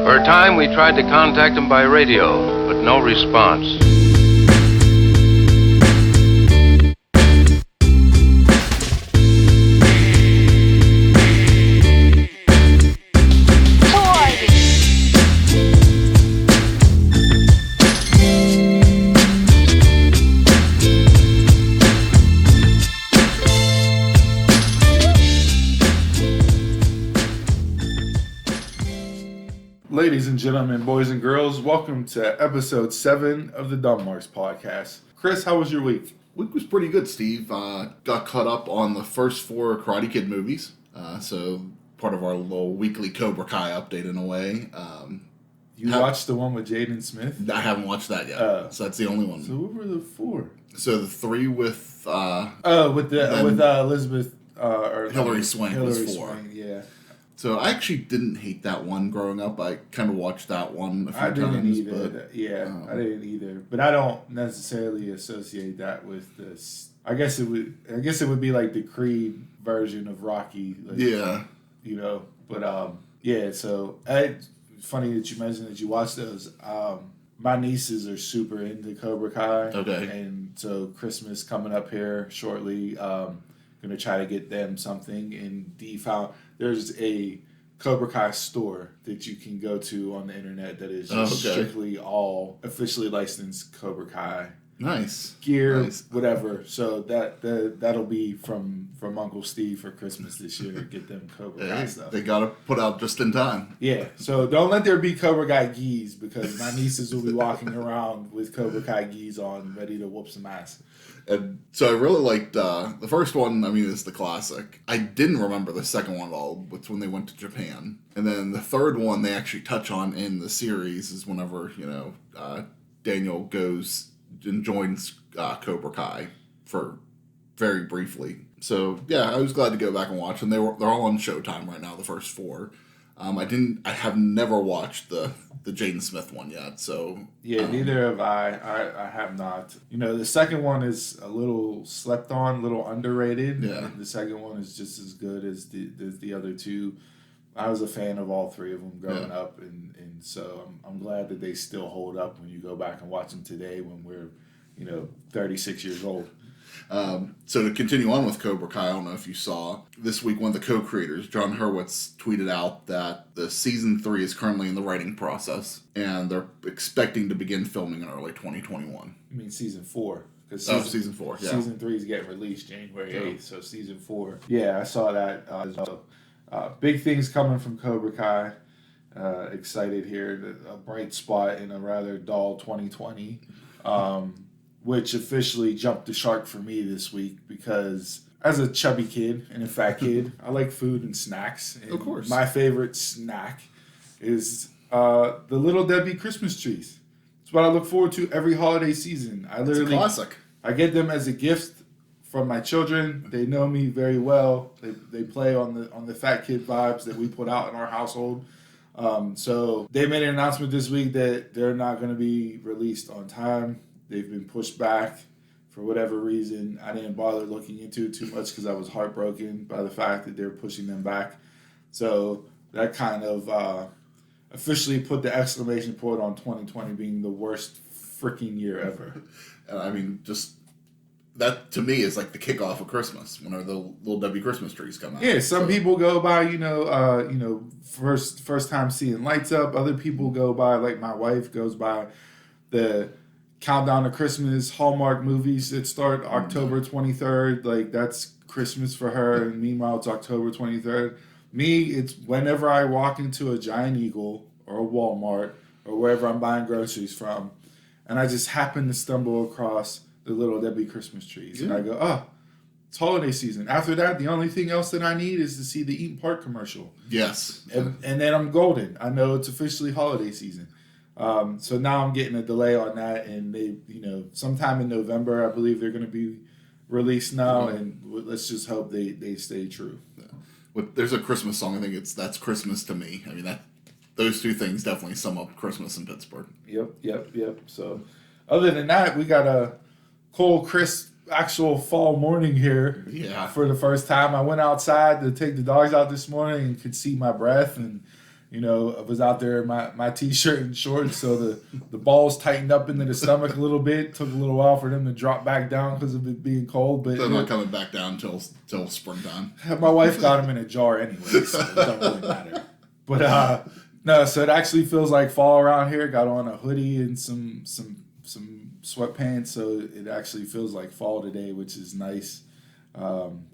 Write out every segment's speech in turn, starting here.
For a time, we tried to contact him by radio, but no response. Ladies and gentlemen, boys and girls, welcome to episode 7 of the Dumb Marks podcast. Chris, how was your week? Week was pretty good, Steve. Got caught up on the first 4 Karate Kid movies, so part of our little weekly Cobra Kai update in a way. You watched the one with Jaden Smith? I haven't watched that yet, so that's the only one. So what were the 4? So the 3 with with Elizabeth or Hillary Swank was 4. Swank, yeah. So I actually didn't hate that one growing up. I kind of watched that one a few times. I didn't either. But I don't necessarily associate that with this. I guess it would be like the Creed version of Rocky. Like, yeah. You know. But yeah. So it's funny that you mentioned that you watched those. My nieces are super into Cobra Kai. Okay. And so Christmas coming up here shortly. Gonna try to get them something, and there's a Cobra Kai store that you can go to on the internet that is just strictly all officially licensed Cobra Kai gear, whatever. So that'll be from Uncle Steve for Christmas this year. Get them Cobra Kai stuff. They gotta put out just in time. Yeah, so don't let there be Cobra Kai gis, because my nieces will be walking around with Cobra Kai gis on, ready to whoop some ass. And so I really liked the first one. I mean, it's the classic. I didn't remember the second one at all. It's when they went to Japan, and then the third one they actually touch on in the series is whenever Daniel goes and joins Cobra Kai for very briefly. So yeah, I was glad to go back and watch them. They're all on Showtime right now. The first 4. I have never watched the Jaden Smith one yet, so... Yeah, neither have I. I have not. You know, the second one is a little slept on, a little underrated. Yeah. And the second one is just as good as the other 2. I was a fan of all 3 of them growing up, and so I'm glad that they still hold up when you go back and watch them today when we're, 36 years old. So to continue on with Cobra Kai, I don't know if you saw, this week one of the co-creators, John Hurwitz, tweeted out that the season 3 is currently in the writing process, and they're expecting to begin filming in early 2021. You mean season 4? Season 4, yeah. Season 3 is getting released January 8th, so season 4. Yeah, I saw that as well. Big things coming from Cobra Kai. Excited here. A bright spot in a rather dull 2020. Which officially jumped the shark for me this week, because as a chubby kid and a fat kid, I like food and snacks. And of course. My favorite snack is the Little Debbie Christmas trees. It's what I look forward to every holiday season. It's a classic. I get them as a gift from my children. They know me very well. They play on the fat kid vibes that we put out in our household. So they made an announcement this week that they're not going to be released on time. They've been pushed back for whatever reason. I didn't bother looking into it too much because I was heartbroken by the fact that they're pushing them back. So that kind of officially put the exclamation point on 2020 being the worst freaking year ever. I mean, just that to me is like the kickoff of Christmas, whenever the Little Debbie Christmas trees come out. Yeah, some people go by, first time seeing lights up. Other people go by, like my wife goes by the Countdown to Christmas Hallmark movies that start October 23rd. Like, that's Christmas for her. And meanwhile, it's October 23rd. Me, it's whenever I walk into a Giant Eagle or a Walmart or wherever I'm buying groceries from, and I just happen to stumble across the Little Debbie Christmas trees. Yeah. And I go, oh, it's holiday season. After that, the only thing else that I need is to see the Eaton Park commercial. Yes. And then I'm golden. I know it's officially holiday season. So now I'm getting a delay on that, and they, sometime in November, I believe they're going to be released now, and let's just hope they stay true. Yeah. There's a Christmas song. I think That's Christmas to Me. I mean, those 2 things definitely sum up Christmas in Pittsburgh. Yep. So other than that, we got a cold, crisp, actual fall morning here. Yeah. For the first time, I went outside to take the dogs out this morning and could see my breath, and I was out there in my t-shirt and shorts, so the balls tightened up into the stomach a little bit. Took a little while for them to drop back down because of it being cold. But they're not coming back down till springtime. My wife got them in a jar anyway, so it don't really matter. But no, so it actually feels like fall around here. Got on a hoodie and some sweatpants, so it actually feels like fall today, which is nice.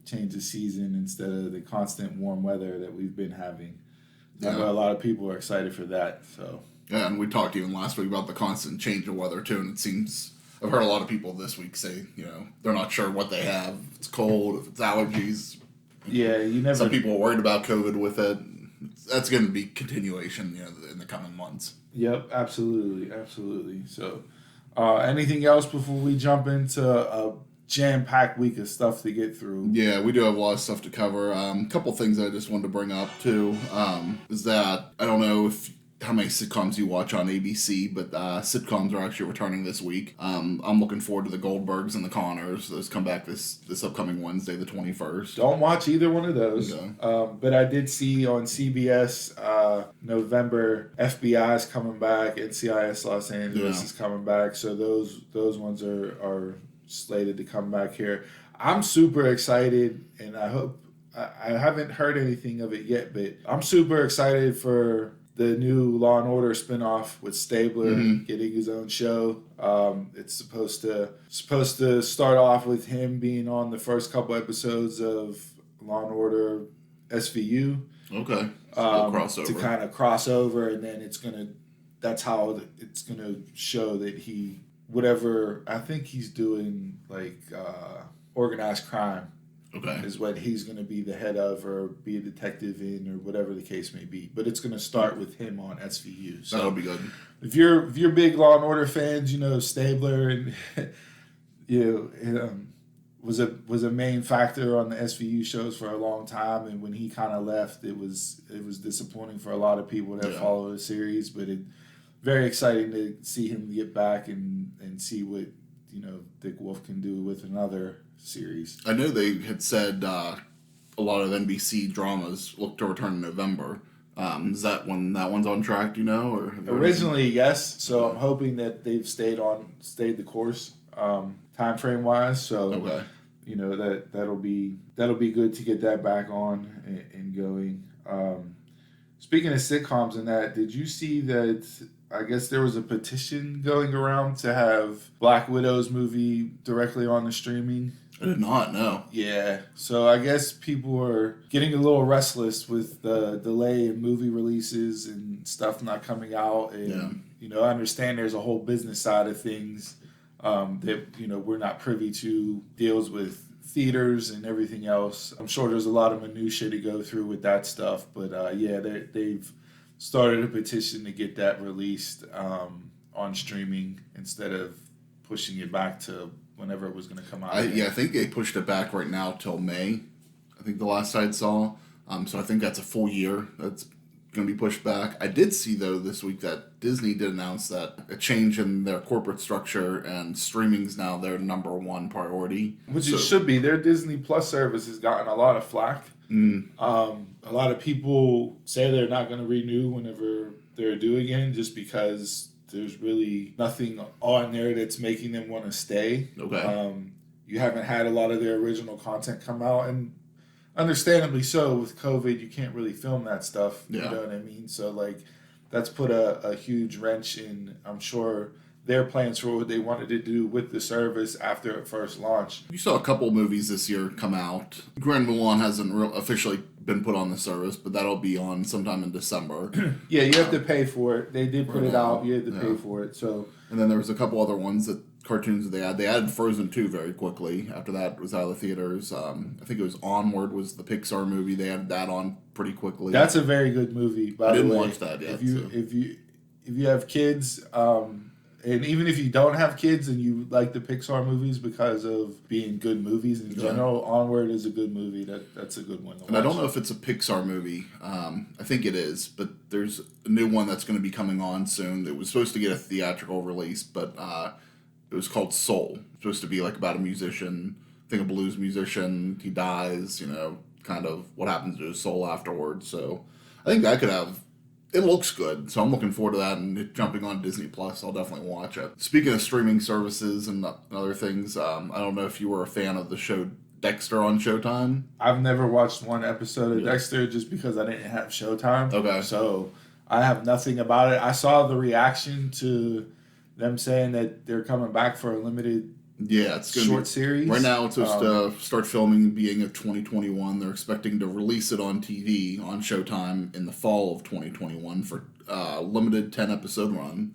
Change the season instead of the constant warm weather that we've been having. I know a lot of people are excited for that. So yeah, and we talked even last week about the constant change of weather too, and it seems I've heard a lot of people this week say they're not sure what they have. If it's cold, if it's allergies. Yeah, you never. Some people are worried about COVID with it. That's going to be continuation, in the coming months. Yep, absolutely. So, anything else before we jump into a jam-packed week of stuff to get through? Yeah, we do have a lot of stuff to cover. A couple things I just wanted to bring up too is that I don't know how many sitcoms you watch on ABC, but sitcoms are actually returning this week. I'm looking forward to the Goldbergs and the Connors. Those come back this upcoming Wednesday, the 21st. Don't watch either one of those. Okay. But I did see on CBS November FBI is coming back, NCIS Los Angeles is coming back. So those ones are slated to come back here. I'm super excited, and I hope I haven't heard anything of it yet, but I'm super excited for the new Law and Order spinoff with Stabler getting his own show. It's supposed to start off with him being on the first couple episodes of Law and Order SVU. Okay. Crossover. To kind of cross over, and then that's how it's gonna show that whatever I think he's doing, like organized crime. Okay. Is what he's going to be the head of or be a detective in or whatever the case may be. But it's going to start with him on SVU. So that'll be good. If you're big Law and Order fans, Stabler and was a main factor on the SVU shows for a long time. And when he kind of left, it was disappointing for a lot of people that follow the series. But very exciting to see him get back and see what Dick Wolf can do with another series. I know they had said a lot of NBC dramas look to return in November. Is that when that one's on track, or originally yes? So I'm hoping that they've stayed the course time frame wise. So okay. That'll be good to get that back on and going. Speaking of sitcoms and that, did you see that? I guess there was a petition going around to have Black Widow's movie directly on the streaming. I did not know. Yeah. So I guess people are getting a little restless with the delay in movie releases and stuff not coming out. And, I understand there's a whole business side of things that, we're not privy to, deals with theaters and everything else. I'm sure there's a lot of minutia to go through with that stuff. But, they've started a petition to get that released on streaming instead of pushing it back to whenever it was going to come out. I think they pushed it back right now till May. I think the last I saw. So I think that's a full year that's going to be pushed back. I did see, though, this week that Disney did announce that a change in their corporate structure and streaming's now their number one priority. Which it should be. Their Disney Plus service has gotten a lot of flack. A lot of people say they're not going to renew whenever they're due again just because there's really nothing on there that's making them want to stay. Okay. You haven't had a lot of their original content come out, and understandably so. With COVID, you can't really film that stuff. Yeah. You know what I mean? So, that's put a huge wrench in, I'm sure, their plans for what they wanted to do with the service after it first launched. You saw a couple movies this year come out. Grand Mulan hasn't officially been put on the service, but that'll be on sometime in December. Yeah, you have to pay for it. They did put it out. You had to pay for it. So, and then there was a couple other ones cartoons that they had. They added Frozen 2 very quickly. After that, it was out of the theaters. I think it was Onward was the Pixar movie. They added that on pretty quickly. That's a very good movie, by the way. I didn't watch that yet. If you have kids, and even if you don't have kids and you like the Pixar movies because of being good movies in general, Onward is a good movie. That's a good one to watch. And I don't know if it's a Pixar movie. I think it is, but there's a new one that's going to be coming on soon. It was supposed to get a theatrical release, but it was called Soul. It's supposed to be about a musician, I think a blues musician. He dies, kind of what happens to his soul afterwards. So I think that could have It looks good, so I'm looking forward to that, and it jumping on Disney Plus, I'll definitely watch it. Speaking of streaming services and other things, I don't know if you were a fan of the show Dexter on Showtime. I've never watched one episode of Dexter just because I didn't have Showtime. Okay. So I have nothing about it. I saw the reaction to them saying that they're coming back for a limited it's gonna short series. Right now it's supposed to start filming beginning of 2021. They're expecting to release it on TV on Showtime in the fall of 2021 for a limited 10-episode run.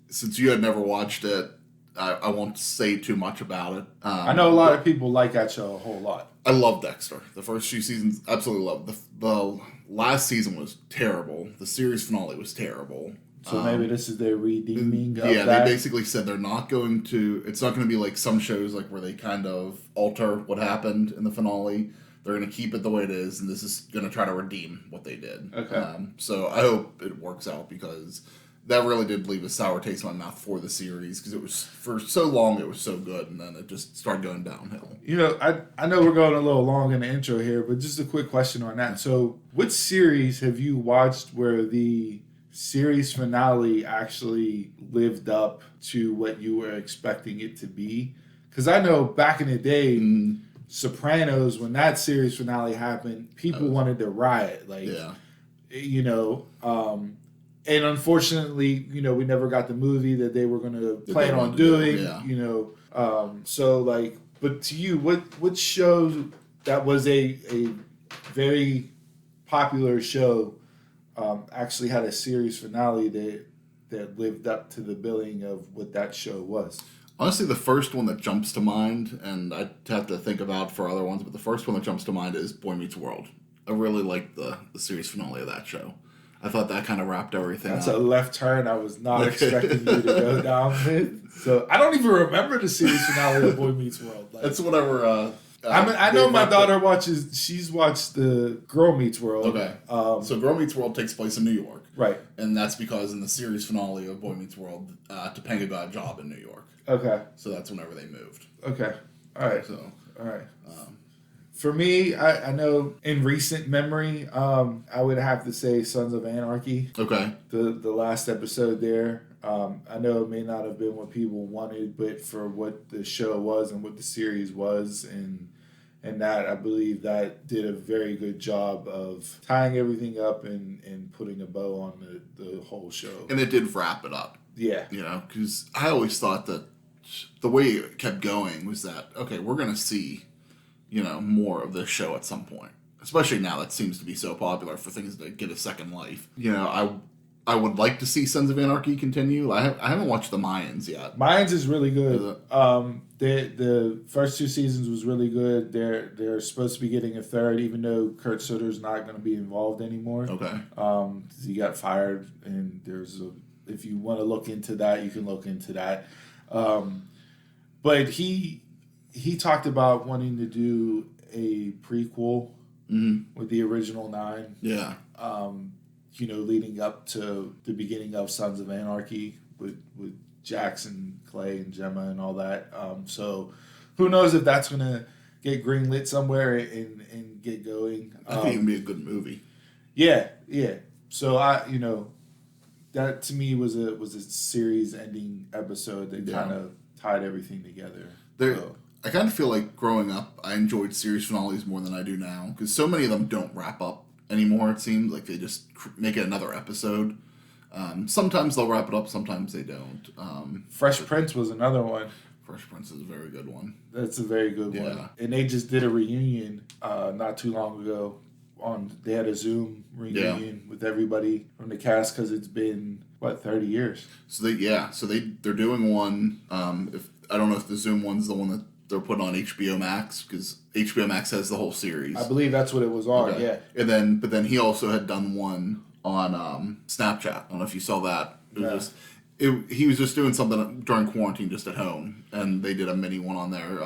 Since you had never watched it, I won't say too much about it. I know a lot of people like that show a whole lot. I love Dexter. The first few seasons, absolutely love. The last season was terrible. The series finale was terrible. So maybe this is their redeeming of yeah, that. they basically said they're not going to... It's not going to be like some shows like where they kind of alter what happened in the finale. They're going to keep it the way it is, and this is going to try to redeem what they did. Okay. So I hope it works out, because that really did leave a sour taste in my mouth for the series, because it was, for so long, it was so good, and then it just started going downhill. You know, I know we're going a little long in the intro here, but just a quick question on that. So which series have you watched where the series finale actually lived up to what you were expecting it to be? Because I know back in the day, Sopranos, when that series finale happened, people wanted to riot. Like, you know, and unfortunately, you know, we never got the movie that they were going to plan on doing, you know. So, like, but to you, what show that was a very popular show actually had a series finale that lived up to the billing of what that show was? Honestly, the first one that jumps to mind, and I'd have to think about for other ones, but the first one that jumps to mind is Boy Meets World. I really liked the series finale of that show. I thought that kind of wrapped everything up. That's a left turn I was not expecting you to go down with. So I don't even remember the series finale of Boy Meets World. Like, it's whatever... I know my daughter watches. She's watched the Girl Meets World. Okay. So Girl Meets World takes place in New York. Right. And that's because in the series finale of Boy Meets World, Topanga got a job in New York. Okay. So that's whenever they moved. Okay. All right. So. All right. For me, I know in recent memory, I would have to say Sons of Anarchy. Okay. The last episode there. I know it may not have been what people wanted, but for what the show was and what the series was, and that, I believe that did a very good job of tying everything up and putting a bow on the whole show. And it did wrap it up. Yeah. You know, because I always thought that the way it kept going was that, okay, we're going to see, you know, more of this show at some point. Especially now that seems to be so popular for things to get a second life. You know, I would like to see Sons of Anarchy continue. I haven't watched the Mayans yet. Mayans is really good. The first two seasons was really good. They're supposed to be getting a third, even though Kurt Sutter's not going to be involved anymore. Okay. He got fired, and if you want to look into that, you can look into that. But he talked about wanting to do a prequel with the original 9. Yeah. You know, leading up to the beginning of Sons of Anarchy with Jackson, Clay, and Gemma and all that. So who knows if that's going to get greenlit somewhere and get going. I think it would be a good movie. Yeah. So that to me was a series ending episode that kind of tied everything together. I kind of feel like growing up, I enjoyed series finales more than I do now, because so many of them don't wrap up anymore. It seems like they just make it another episode. Sometimes they'll wrap it up, sometimes they don't. Fresh Prince was another one. Fresh Prince is a very good one. That's a very good one. And they just did a reunion not too long ago. They had a Zoom reunion with everybody from the cast, because it's been 30 years. So they're doing one. I don't know if the Zoom one's the one that they're putting on HBO Max, because HBO Max has the whole series. I believe that's what it was on. Okay. Yeah. And then he also had done one on Snapchat. I don't know if you saw that. He was just doing something during quarantine just at home, and they did a mini one on there.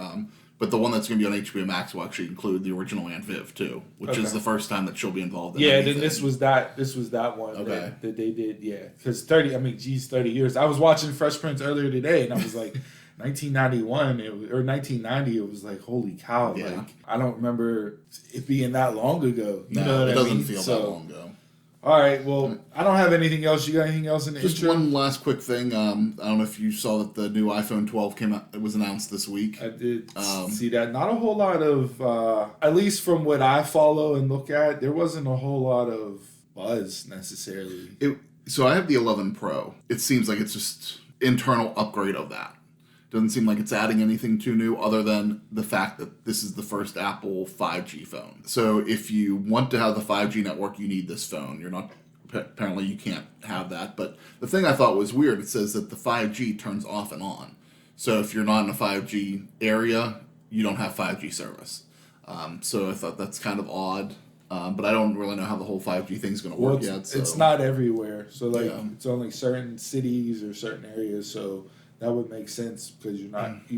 But the one that's going to be on HBO Max will actually include the original Aunt Viv too, which is the first time that she'll be involved in anything. Then this was that one that they did, because 30 years. I was watching Fresh Prince earlier today, and I was like, 1991 or 1990, it was like, holy cow. Like, I don't remember it being that long ago. You know what it I doesn't mean? feel that long ago. All right. Well, I don't have anything else. You got anything else in the Just intro? one last quick thing. I don't know if you saw that the new iPhone 12 came out. It was announced this week. I did see that. Not a whole lot of, at least from what I follow and look at, there wasn't a whole lot of buzz necessarily. So I have the 11 Pro. It seems like it's just internal upgrade of that. Doesn't seem like it's adding anything too new other than the fact that this is the first Apple 5G phone. So if you want to have the 5G network, you need this phone. Apparently you can't have that. But the thing I thought was weird, it says that the 5G turns off and on. So if you're not in a 5G area, you don't have 5G service. So I thought that's kind of odd. But I don't really know how the whole 5G thing's going to work yet. So. It's not everywhere. So it's only certain cities or certain areas. So that would make sense because you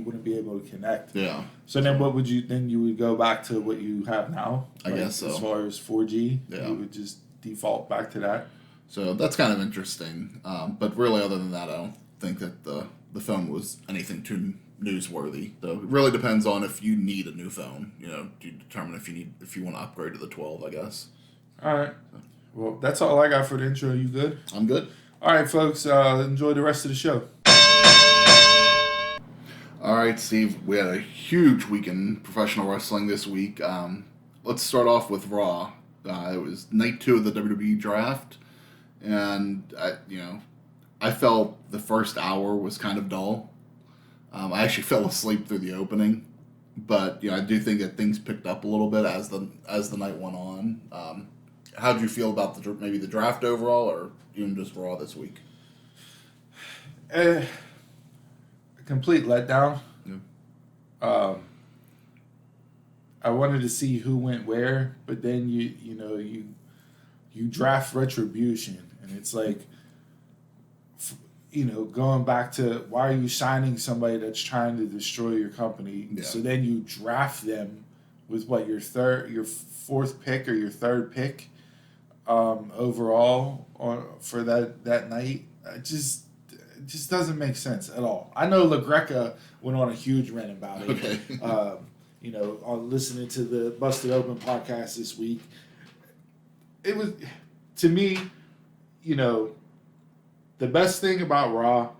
wouldn't be able to connect. Yeah. So then you would go back to what you have now? I guess so. As far as 4G, yeah. You would just default back to that. So that's kind of interesting. But really, other than that, I don't think that the phone was anything too newsworthy. So it really depends on if you need a new phone. To determine if you want to upgrade to the 12, I guess. All right. Well, that's all I got for the intro. You good? I'm good. All right, folks. Enjoy the rest of the show. All right, Steve. We had a huge week in professional wrestling this week. Let's start off with Raw. It was night 2 of the WWE draft, and I felt the first hour was kind of dull. I actually fell asleep through the opening, but I do think that things picked up a little bit as the night went on. How did you feel about maybe the draft overall, or even just Raw this week? A complete letdown. Yeah. I wanted to see who went where, but then you draft Retribution, and it's like, going back to why are you signing somebody that's trying to destroy your company? Yeah. So then you draft them with your fourth pick or your third pick overall for that night. It just doesn't make sense at all. I know LaGreca went on a huge rant about it. Okay. On listening to the Busted Open podcast this week, it was, to me, the best thing about Raw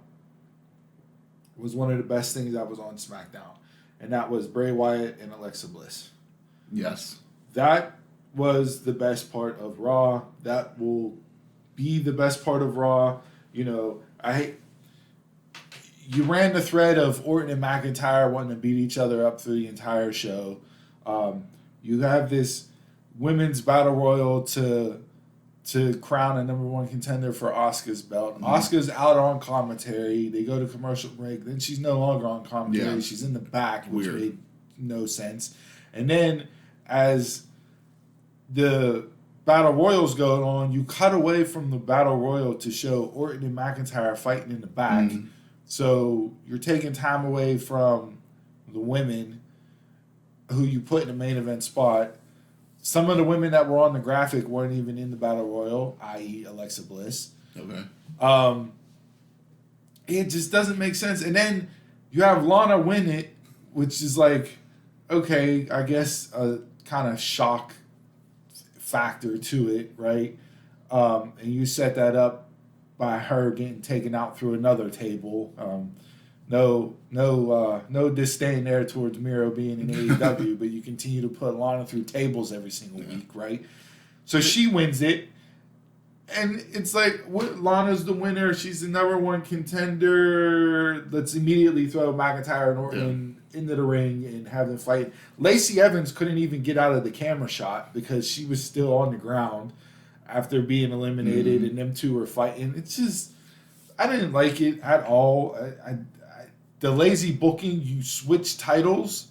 was one of the best things that was on SmackDown, and that was Bray Wyatt and Alexa Bliss. Yes. That was the best part of Raw. That will be the best part of Raw. You ran the thread of Orton and McIntyre wanting to beat each other up through the entire show. You have this women's battle royal to crown a number 1 contender for Asuka's belt. Mm-hmm. Asuka's out on commentary. They go to commercial break. Then she's no longer on commentary. Yeah. She's in the back, which made no sense. And then as the battle royals go on, you cut away from the battle royal to show Orton and McIntyre fighting in the back. Mm-hmm. So you're taking time away from the women who you put in the main event spot. Some of the women that were on the graphic weren't even in the battle royal, i.e. Alexa Bliss. Okay. It just doesn't make sense. And then you have Lana win it, which is like, okay, I guess a kind of shock factor to it, right? And you set that up by her getting taken out through another table. No disdain there towards Miro being in AEW, but you continue to put Lana through tables every single week, right? So she wins it, and it's like, Lana's the winner. She's the number 1 contender. Let's immediately throw McIntyre and Orton into the ring and have them fight. Lacey Evans couldn't even get out of the camera shot because she was still on the ground after being eliminated, and them two were fighting. It's just, I didn't like it at all. The lazy booking, you switch titles.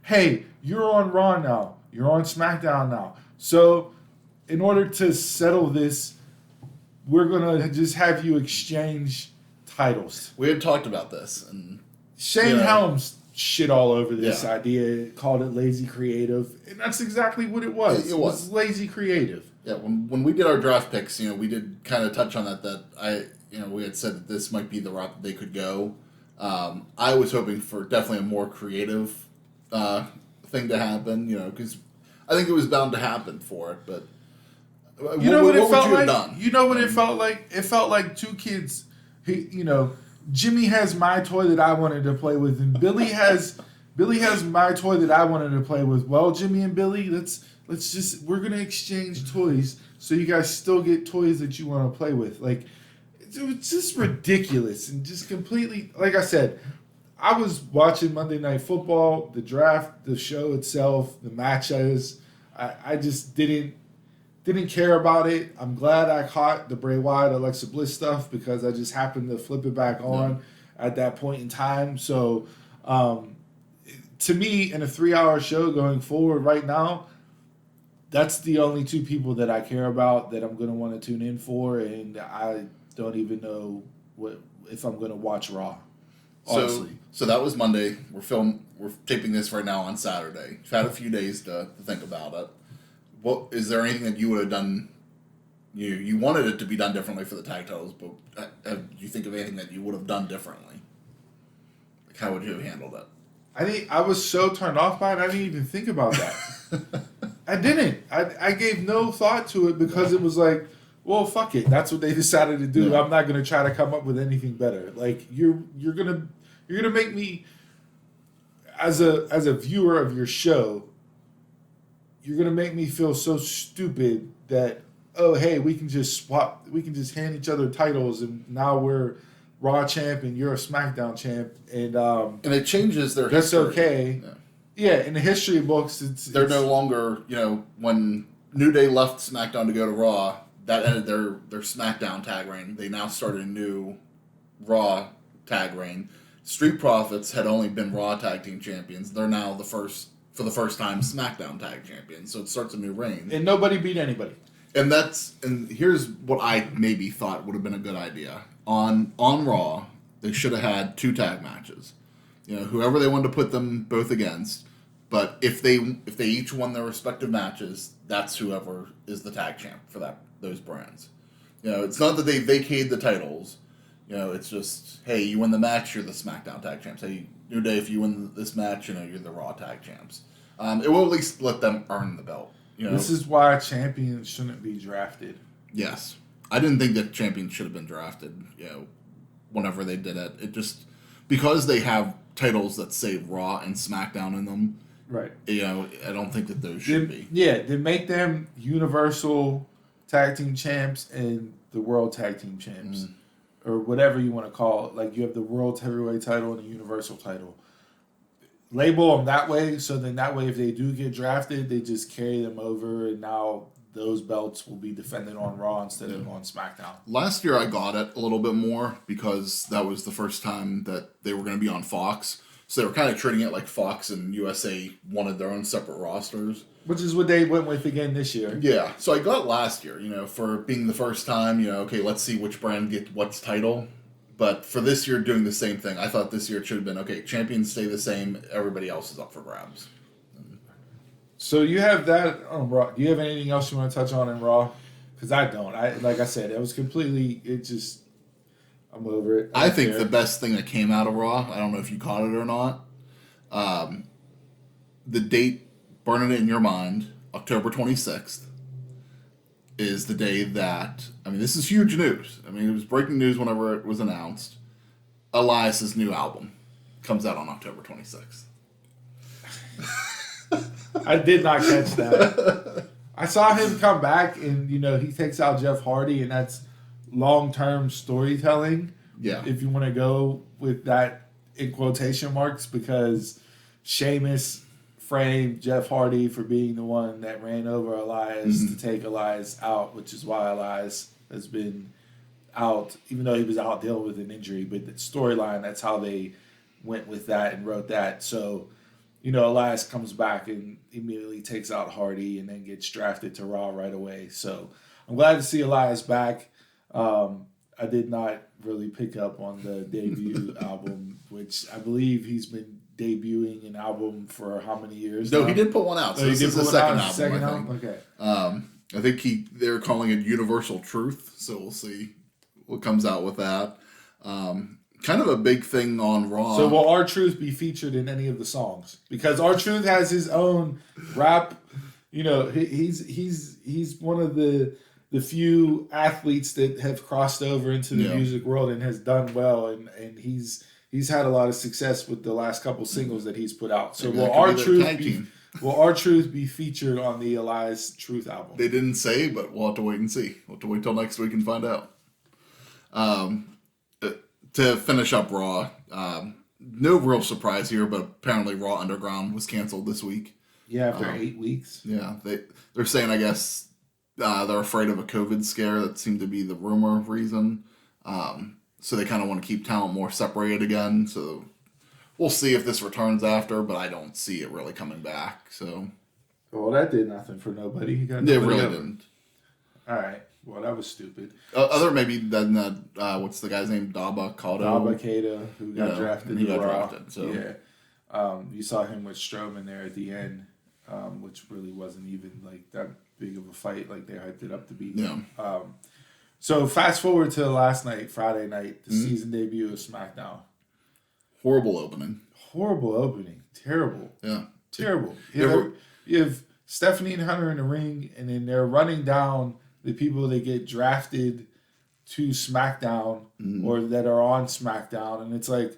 Hey, you're on Raw now. You're on SmackDown now. So in order to settle this, we're going to just have you exchange titles. We had talked about this. And Shane Helms shit all over this idea, called it lazy creative, and that's exactly what it was. It was lazy creative. Yeah, when we did our draft picks, we did kind of touch on that we had said that this might be the route that they could go. I was hoping for definitely a more creative thing to happen, because I think it was bound to happen for it, but You know what it felt like? Done? You know what it felt like? It felt like two kids. Jimmy has my toy that I wanted to play with, and Billy has my toy that I wanted to play with. Well, Jimmy and Billy, we're gonna exchange toys so you guys still get toys that you want to play with. Like, it was just ridiculous and just completely. Like I said, I was watching Monday Night Football, the draft, the show itself, the matches. I just didn't care about it. I'm glad I caught the Bray Wyatt, Alexa Bliss stuff because I just happened to flip it back on at that point in time. So, to me, in a 3-hour show going forward right now, that's the only two people that I care about that I'm going to want to tune in for, and I don't even know if I'm going to watch Raw. Honestly. So that was Monday. We're taping this right now on Saturday. You've had a few days to think about it. What is there anything that you would have done? You wanted it to be done differently for the tag titles, but do you think of anything that you would have done differently? Like, how would you have handled it? I was so turned off by it, I didn't even think about that. I didn't. I gave no thought to it because it was like, well, fuck it. That's what they decided to do. Yeah. I'm not gonna try to come up with anything better. Like you're gonna make me as a viewer of your show. You're gonna make me feel so stupid that hey, we can just swap. We can just hand each other titles, and now we're Raw champ and you're a SmackDown champ, and it changes their. That's history. Okay. Yeah, in the history books, they're no longer when New Day left SmackDown to go to Raw. That ended their SmackDown tag reign. They now started a new Raw tag reign. Street Profits had only been Raw tag team champions. They're now for the first time SmackDown tag champions. So it starts a new reign. And nobody beat anybody. And here's what I maybe thought would have been a good idea. On Raw, they should have had 2 tag matches. Whoever they wanted to put them both against. But if they each won their respective matches, that's whoever is the tag champ for those brands. It's not that they vacated the titles. It's just, hey, you win the match, you're the SmackDown tag champs. Hey, New Day, if you win this match, you're the Raw tag champs. It will at least let them earn the belt. This is why champions shouldn't be drafted. Yes. I didn't think that champions should have been drafted, whenever they did it. It just, because they have titles that say Raw and SmackDown in them. Right. I don't think that those should be. Yeah, they make them Universal Tag Team Champs and the World Tag Team Champs. Mm-hmm. Or whatever you want to call it. Like, you have the World Heavyweight title and the Universal title. Label them that way, so then that way if they do get drafted, they just carry them over, and now those belts will be defended on Raw instead of on SmackDown. Last year I got it a little bit more because that was the first time that they were going to be on Fox. So they were kind of treating it like Fox and USA wanted their own separate rosters. Which is what they went with again this year. Yeah. So I got last year, for being the first time, okay, let's see which brand gets what's title. But for this year, doing the same thing, I thought this year it should have been, okay, champions stay the same, everybody else is up for grabs. So you have that on Raw. Do you have anything else you want to touch on in Raw? Because I don't. Like I said, it was completely, I'm over it. I think the best thing that came out of Raw, I don't know if you caught it or not, the date, burning it in your mind, October 26th, is the day that, this is huge news. It was breaking news whenever it was announced. Elias's new album comes out on October 26th. I did not catch that. I saw him come back and, he takes out Jeff Hardy, and that's long-term storytelling. Yeah. If you want to go with that in quotation marks, because Sheamus framed Jeff Hardy for being the one that ran over Elias to take Elias out, which is why Elias has been out, even though he was out dealing with an injury. But the storyline, that's how they went with that and wrote that. So, Elias comes back and immediately takes out Hardy and then gets drafted to Raw right away. So I'm glad to see Elias back. I did not really pick up on the debut album, which I believe he's been debuting an album for how many years? No, he did put one out. So this is the second album. Okay. I think they're calling it Universal Truth, so we'll see what comes out with that. Kind of a big thing on Raw. So will R-Truth be featured in any of the songs? Because R-Truth has his own rap. He's one of the the few athletes that have crossed over into the music world and has done well, and he's had a lot of success with the last couple singles that he's put out. So will our truth be featured on the Elias Truth album? They didn't say, but we'll have to wait and see. We'll have to wait till next week and find out. To finish up Raw, no real surprise here, but apparently Raw Underground was canceled this week. Yeah, after 8 weeks. Yeah, they're saying, I guess, they're afraid of a COVID scare. That seemed to be the rumor reason. So they kind of want to keep talent more separated again. So we'll see if this returns after, but I don't see it really coming back. So, well, that did nothing for nobody. It really didn't. All right. Well, that was stupid. Other maybe than that, what's the guy's name? Daba Kato, who got drafted. He got drafted. So yeah, you saw him with Strowman there at the end, which really wasn't even like that big of a fight. Like they hyped it up to be. Yeah. So fast forward to last night, Friday night, the season debut of SmackDown. Horrible opening. Terrible. Yeah. Terrible. You have Stephanie and Hunter in the ring, and then they're running down the people that get drafted to SmackDown or that are on SmackDown. And it's like,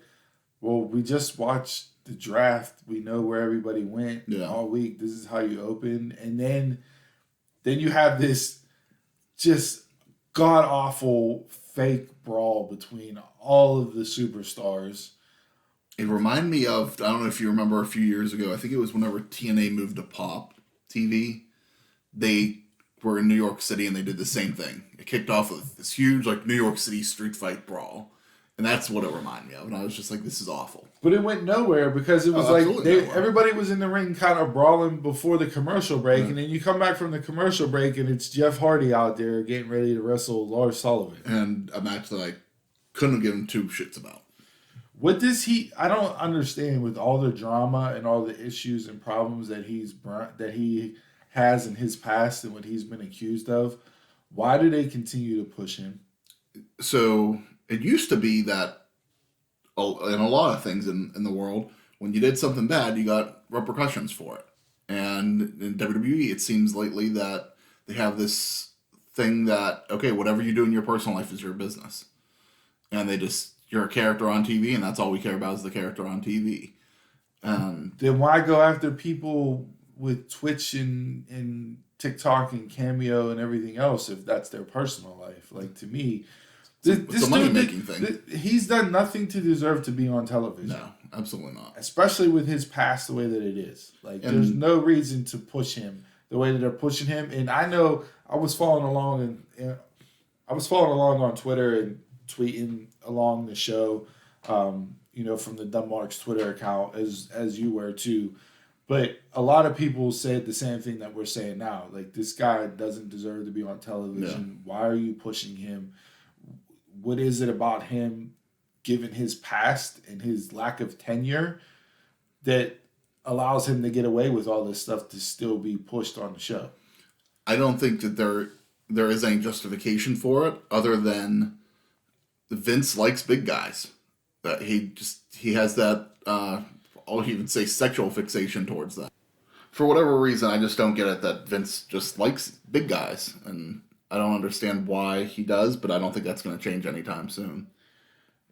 well, we just watched the draft. We know where everybody went all week. This is how you open. And then you have this just god-awful fake brawl between all of the superstars. It reminded me of, I don't know if you remember a few years ago, I think it was whenever TNA moved to Pop TV. They were in New York City and they did the same thing. It kicked off with this huge like New York City street fight brawl. And that's what it reminded me of. And I was just like, this is awful. But it went nowhere because it was everybody was in the ring kind of brawling before the commercial break. And then you come back from the commercial break and it's Jeff Hardy out there getting ready to wrestle Lars Sullivan. And a match that I couldn't give him two shits about. What does I don't understand with all the drama and all the issues and problems that he has in his past and what he's been accused of. Why do they continue to push him? So it used to be that in a lot of things in the world, when you did something bad, you got repercussions for it. And in WWE, it seems lately that they have this thing that, okay, whatever you do in your personal life is your business. And you're a character on TV, and that's all we care about is the character on TV. Then why go after people with Twitch and TikTok and Cameo and everything else if that's their personal life? Like, to me, it's a money-making thing. He's done nothing to deserve to be on television. No, absolutely not. Especially with his past the way that it is. Like, there's no reason to push him the way that they're pushing him. And I know I was following along on Twitter and tweeting along the show, from the Dunmark's Twitter account as you were too. But a lot of people said the same thing that we're saying now. Like, this guy doesn't deserve to be on television. Yeah. Why are you pushing him? What is it about him, given his past and his lack of tenure, that allows him to get away with all this stuff to still be pushed on the show? I don't think that there is any justification for it other than Vince likes big guys. That he has that I'll even say sexual fixation towards that. For whatever reason, I just don't get it that Vince just likes big guys, and I don't understand why he does, but I don't think that's going to change anytime soon.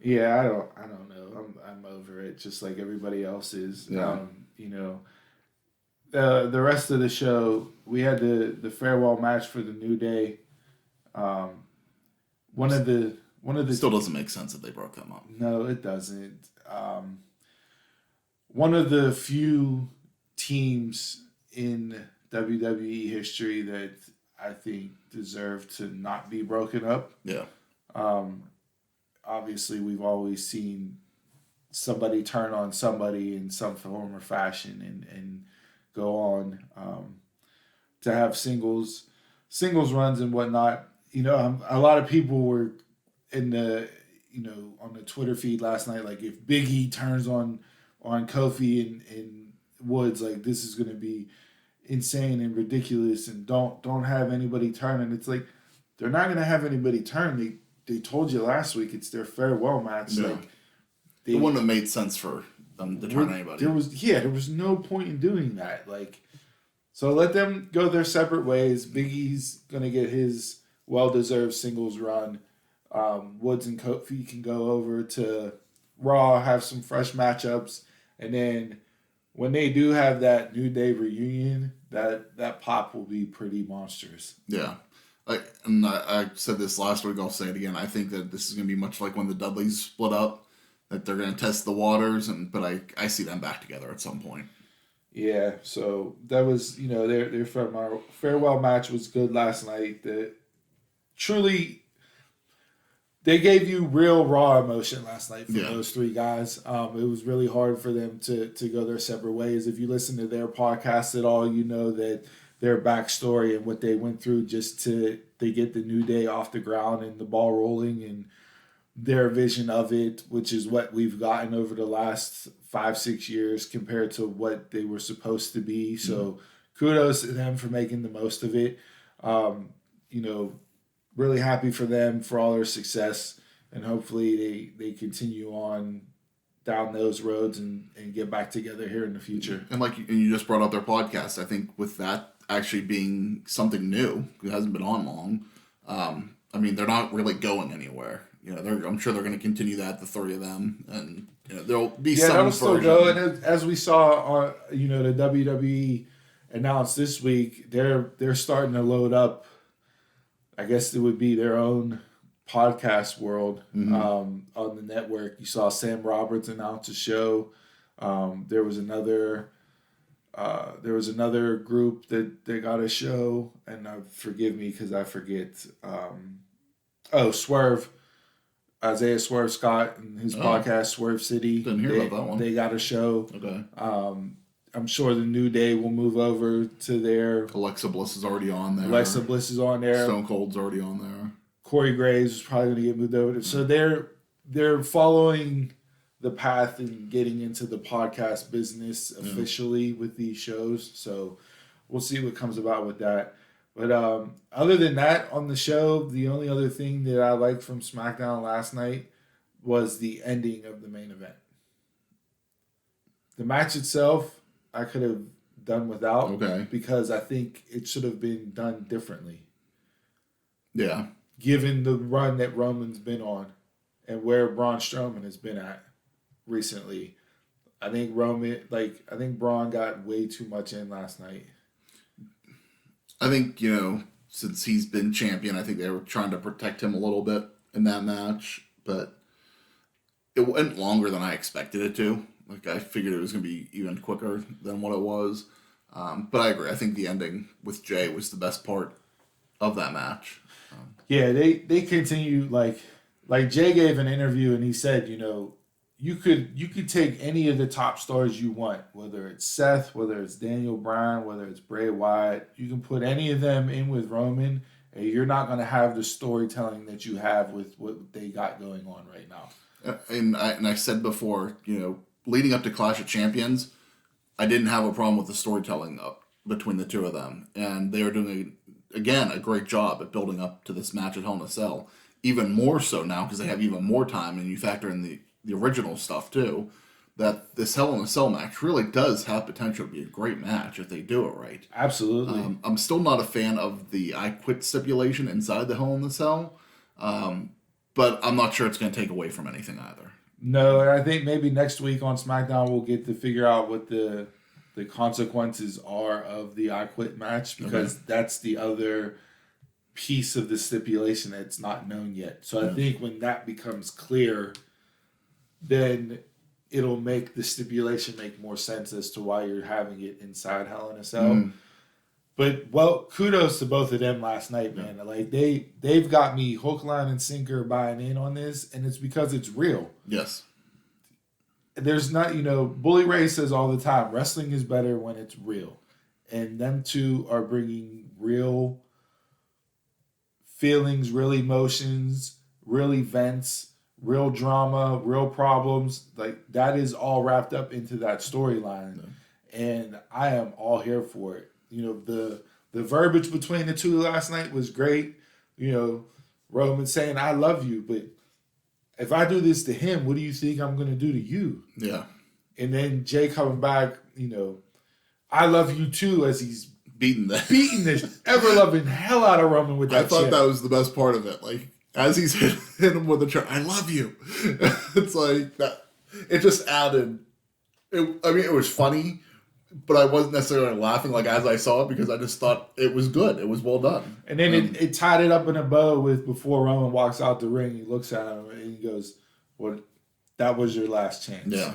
Yeah, I don't know. I'm over it, just like everybody else is. Yeah. The rest of the show, we had the farewell match for the New Day. One of the still doesn't make sense that they broke them up. No, it doesn't. One of the few teams in WWE history that I think deserve to not be broken up. Yeah. Obviously, we've always seen somebody turn on somebody in some form or fashion and go on to have singles runs and whatnot. A lot of people were in the on the Twitter feed last night, like, if Big E turns on Kofi and Woods, like, this is going to be insane and ridiculous, and don't have anybody turn. And it's like, they're not going to have anybody turn. They told you last week it's their farewell match. Yeah. Like, it wouldn't have made sense for them to turn anybody. There was no point in doing that. Like, so let them go their separate ways. Big E's going to get his well-deserved singles run. Woods and Kofi can go over to Raw, have some fresh matchups, and then when they do have that New Day reunion, that pop will be pretty monstrous. Yeah. I said this last week, I'll say it again. I think that this is going to be much like when the Dudleys split up, that they're going to test the waters, but I see them back together at some point. Yeah, so that was, their farewell match was good last night. That truly, they gave you real raw emotion last night from those three guys. It was really hard for them to go their separate ways. If you listen to their podcast at all, you know that their backstory and what they went through just to get the New Day off the ground and the ball rolling, and their vision of it, which is what we've gotten over the last 5-6 years compared to what they were supposed to be. So kudos to them for making the most of it. Really happy for them for all their success, and hopefully they continue on down those roads and get back together here in the future. And you just brought up their podcast. I think with that actually being something new, it hasn't been on long. They're not really going anywhere. I'm sure they're going to continue that, the three of them, and there'll be some that'll version. still go. And as we saw on, the WWE announced this week, they're starting to load up. I guess it would be their own podcast world on the network. You saw Sam Roberts announce a show. There was another group that they got a show, and forgive me because I forget. Swerve. Isaiah Swerve Scott and his podcast Swerve City. Didn't hear about that one. They got a show. Okay. I'm sure the New Day will move over to their. Alexa Bliss is already on there. Alexa Bliss is on there. Stone Cold's already on there. Corey Graves is probably going to get moved over. So they're following the path and getting into the podcast business officially with these shows. So we'll see what comes about with that. But other than that, on the show, the only other thing that I liked from SmackDown last night was the ending of the main event. The match itself, I could have done without because I think it should have been done differently. Yeah. Given the run that Roman's been on and where Braun Strowman has been at recently. I think Braun got way too much in last night. I think, since he's been champion, I think they were trying to protect him a little bit in that match, but it went longer than I expected it to. I figured it was going to be even quicker than what it was. But I agree. I think the ending with Jay was the best part of that match. They continue, like Jay gave an interview and he said, you could take any of the top stars you want, whether it's Seth, whether it's Daniel Bryan, whether it's Bray Wyatt. You can put any of them in with Roman, and you're not going to have the storytelling that you have with what they got going on right now. And I said before, leading up to Clash of Champions, I didn't have a problem with the storytelling between the two of them, and they are doing a great job at building up to this match at Hell in a Cell. Even more so now because they have even more time, and you factor in the original stuff too, that this Hell in a Cell match really does have potential to be a great match if they do it right. Absolutely. I'm still not a fan of the I Quit stipulation inside the Hell in a Cell, but I'm not sure it's going to take away from anything either. No, and I think maybe next week on SmackDown we'll get to figure out what the consequences are of the I Quit match, because that's the other piece of the stipulation that's not known yet. So I think when that becomes clear, then it'll make the stipulation make more sense as to why you're having it inside Hell in a Cell. But kudos to both of them last night, man. They've got me hook, line, and sinker buying in on this, and it's because it's real. Yes. There's not, Bully Ray says all the time, wrestling is better when it's real. And them two are bringing real feelings, real emotions, real events, real drama, real problems. That is all wrapped up into that storyline. And I am all here for it. The verbiage between the two last night was great. Roman saying, I love you, but if I do this to him, what do you think I'm going to do to you? Yeah. And then Jay coming back, I love you too, as he's beating the ever-loving hell out of Roman with that I thought chip. that was the best part of it. Like, as he's hit him with the chair, I love you. It's like that. It just added. It was funny, but I wasn't necessarily laughing like as I saw it because I just thought it was good. It was well done. And then it tied it up in a bow with before Roman walks out the ring. He looks at him and he goes, "What? That was your last chance." Yeah.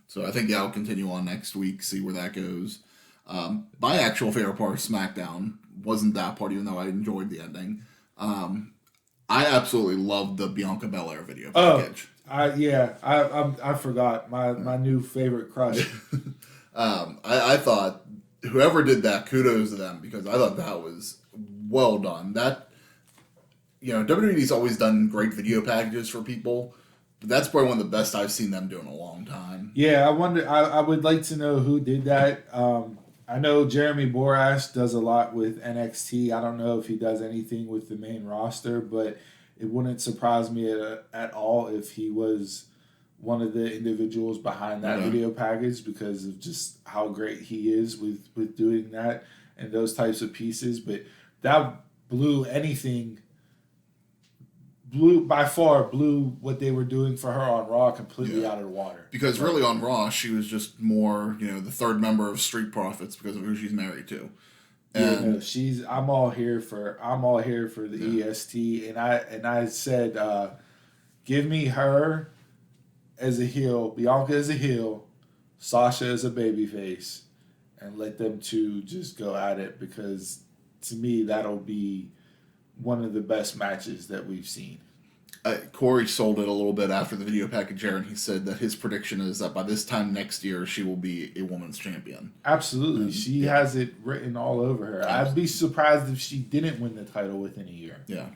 So I think I'll continue on next week, see where that goes. My actual favorite part of SmackDown wasn't that part, even though I enjoyed the ending. I absolutely loved the Bianca Belair video package. I forgot my new favorite crush. I thought whoever did that, kudos to them because I thought that was well done. That WWE's always done great video packages for people, but that's probably one of the best I've seen them do in a long time. Yeah, I wonder. I would like to know who did that. I know Jeremy Borash does a lot with NXT. I don't know if he does anything with the main roster, but it wouldn't surprise me at all if he was one of the individuals behind that video package because of just how great he is with doing that and those types of pieces. But that blew what they were doing for her on Raw completely out of the water. Because really on Raw, she was just more, the third member of Street Profits because of who she's married to. And I'm all here for the EST, and I said, give me her as a heel, Bianca as a heel, Sasha as a babyface, and let them two just go at it because to me that'll be one of the best matches that we've seen. Corey sold it a little bit after the video package aired, and he said that his prediction is that by this time next year, she will be a women's champion. Absolutely. She has it written all over her. I'd be surprised if she didn't win the title within a year. Yeah.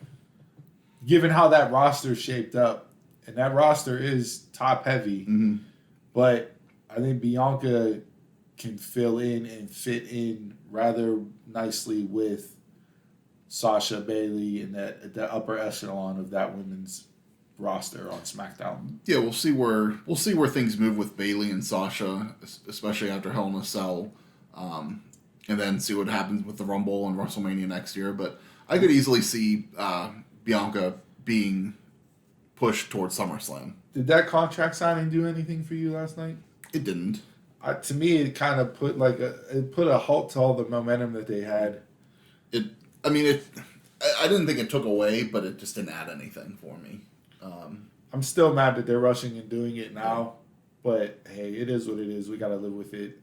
Given how that roster shaped up, and that roster is top heavy, but I think Bianca can fill in and fit in rather nicely with Sasha, Bayley, and the upper echelon of that women's roster on SmackDown. Yeah, we'll see where things move with Bayley and Sasha, especially after Hell in a Cell, and then see what happens with the Rumble and WrestleMania next year. But I could easily see Bianca being pushed towards SummerSlam. Did that contract signing do anything for you last night? It didn't. To me, it kind of put a halt to all the momentum that they had. I didn't think it took away, but it just didn't add anything for me. I'm still mad that they're rushing and doing it now, but hey, it is what it is. We got to live with it.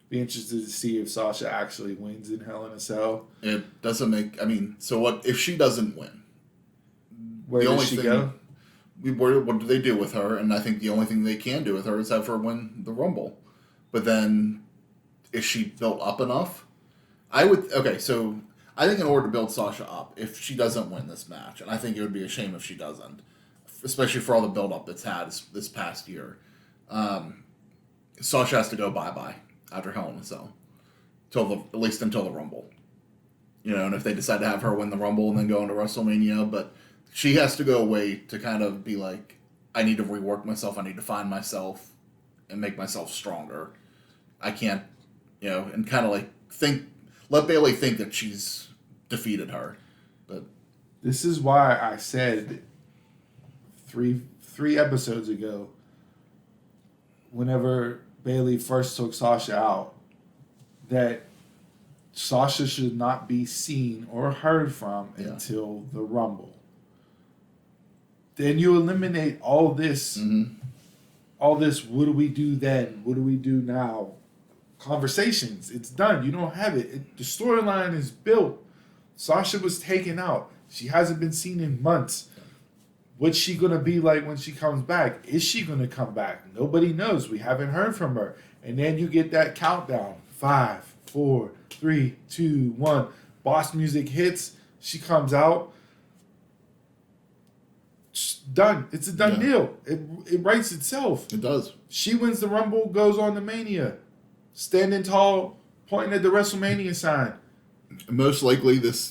Be interested to see if Sasha actually wins in Hell in a Cell. It doesn't make. So what if she doesn't win? Where does she go? What do they do with her? And I think the only thing they can do with her is have her win the Rumble. But then, is she built up enough? So I think in order to build Sasha up, if she doesn't win this match, and I think it would be a shame if she doesn't, especially for all the build-up that's had this past year, Sasha has to go bye-bye after Hell in a Cell, at least until the Rumble. And if they decide to have her win the Rumble and then go into WrestleMania, but she has to go away to kind of be like, I need to rework myself, I need to find myself and make myself stronger. I can't, and kind of like let Bayley think that she's defeated her. But this is why I said three episodes ago, whenever Bayley first took Sasha out, that Sasha should not be seen or heard from until the Rumble. Then you eliminate all this, what do we do then? What do we do now? Conversations. It's done. You don't have it. The storyline is built. Sasha was taken out. She hasn't been seen in months. What's she going to be like when she comes back? Is she going to come back? Nobody knows. We haven't heard from her. And then you get that countdown. 5, 4, 3, 2, 1. Boss music hits. She comes out. Done. It's a done deal. It writes itself. It does. She wins the Rumble, goes on to Mania. Standing tall, pointing at the WrestleMania sign. Most likely, the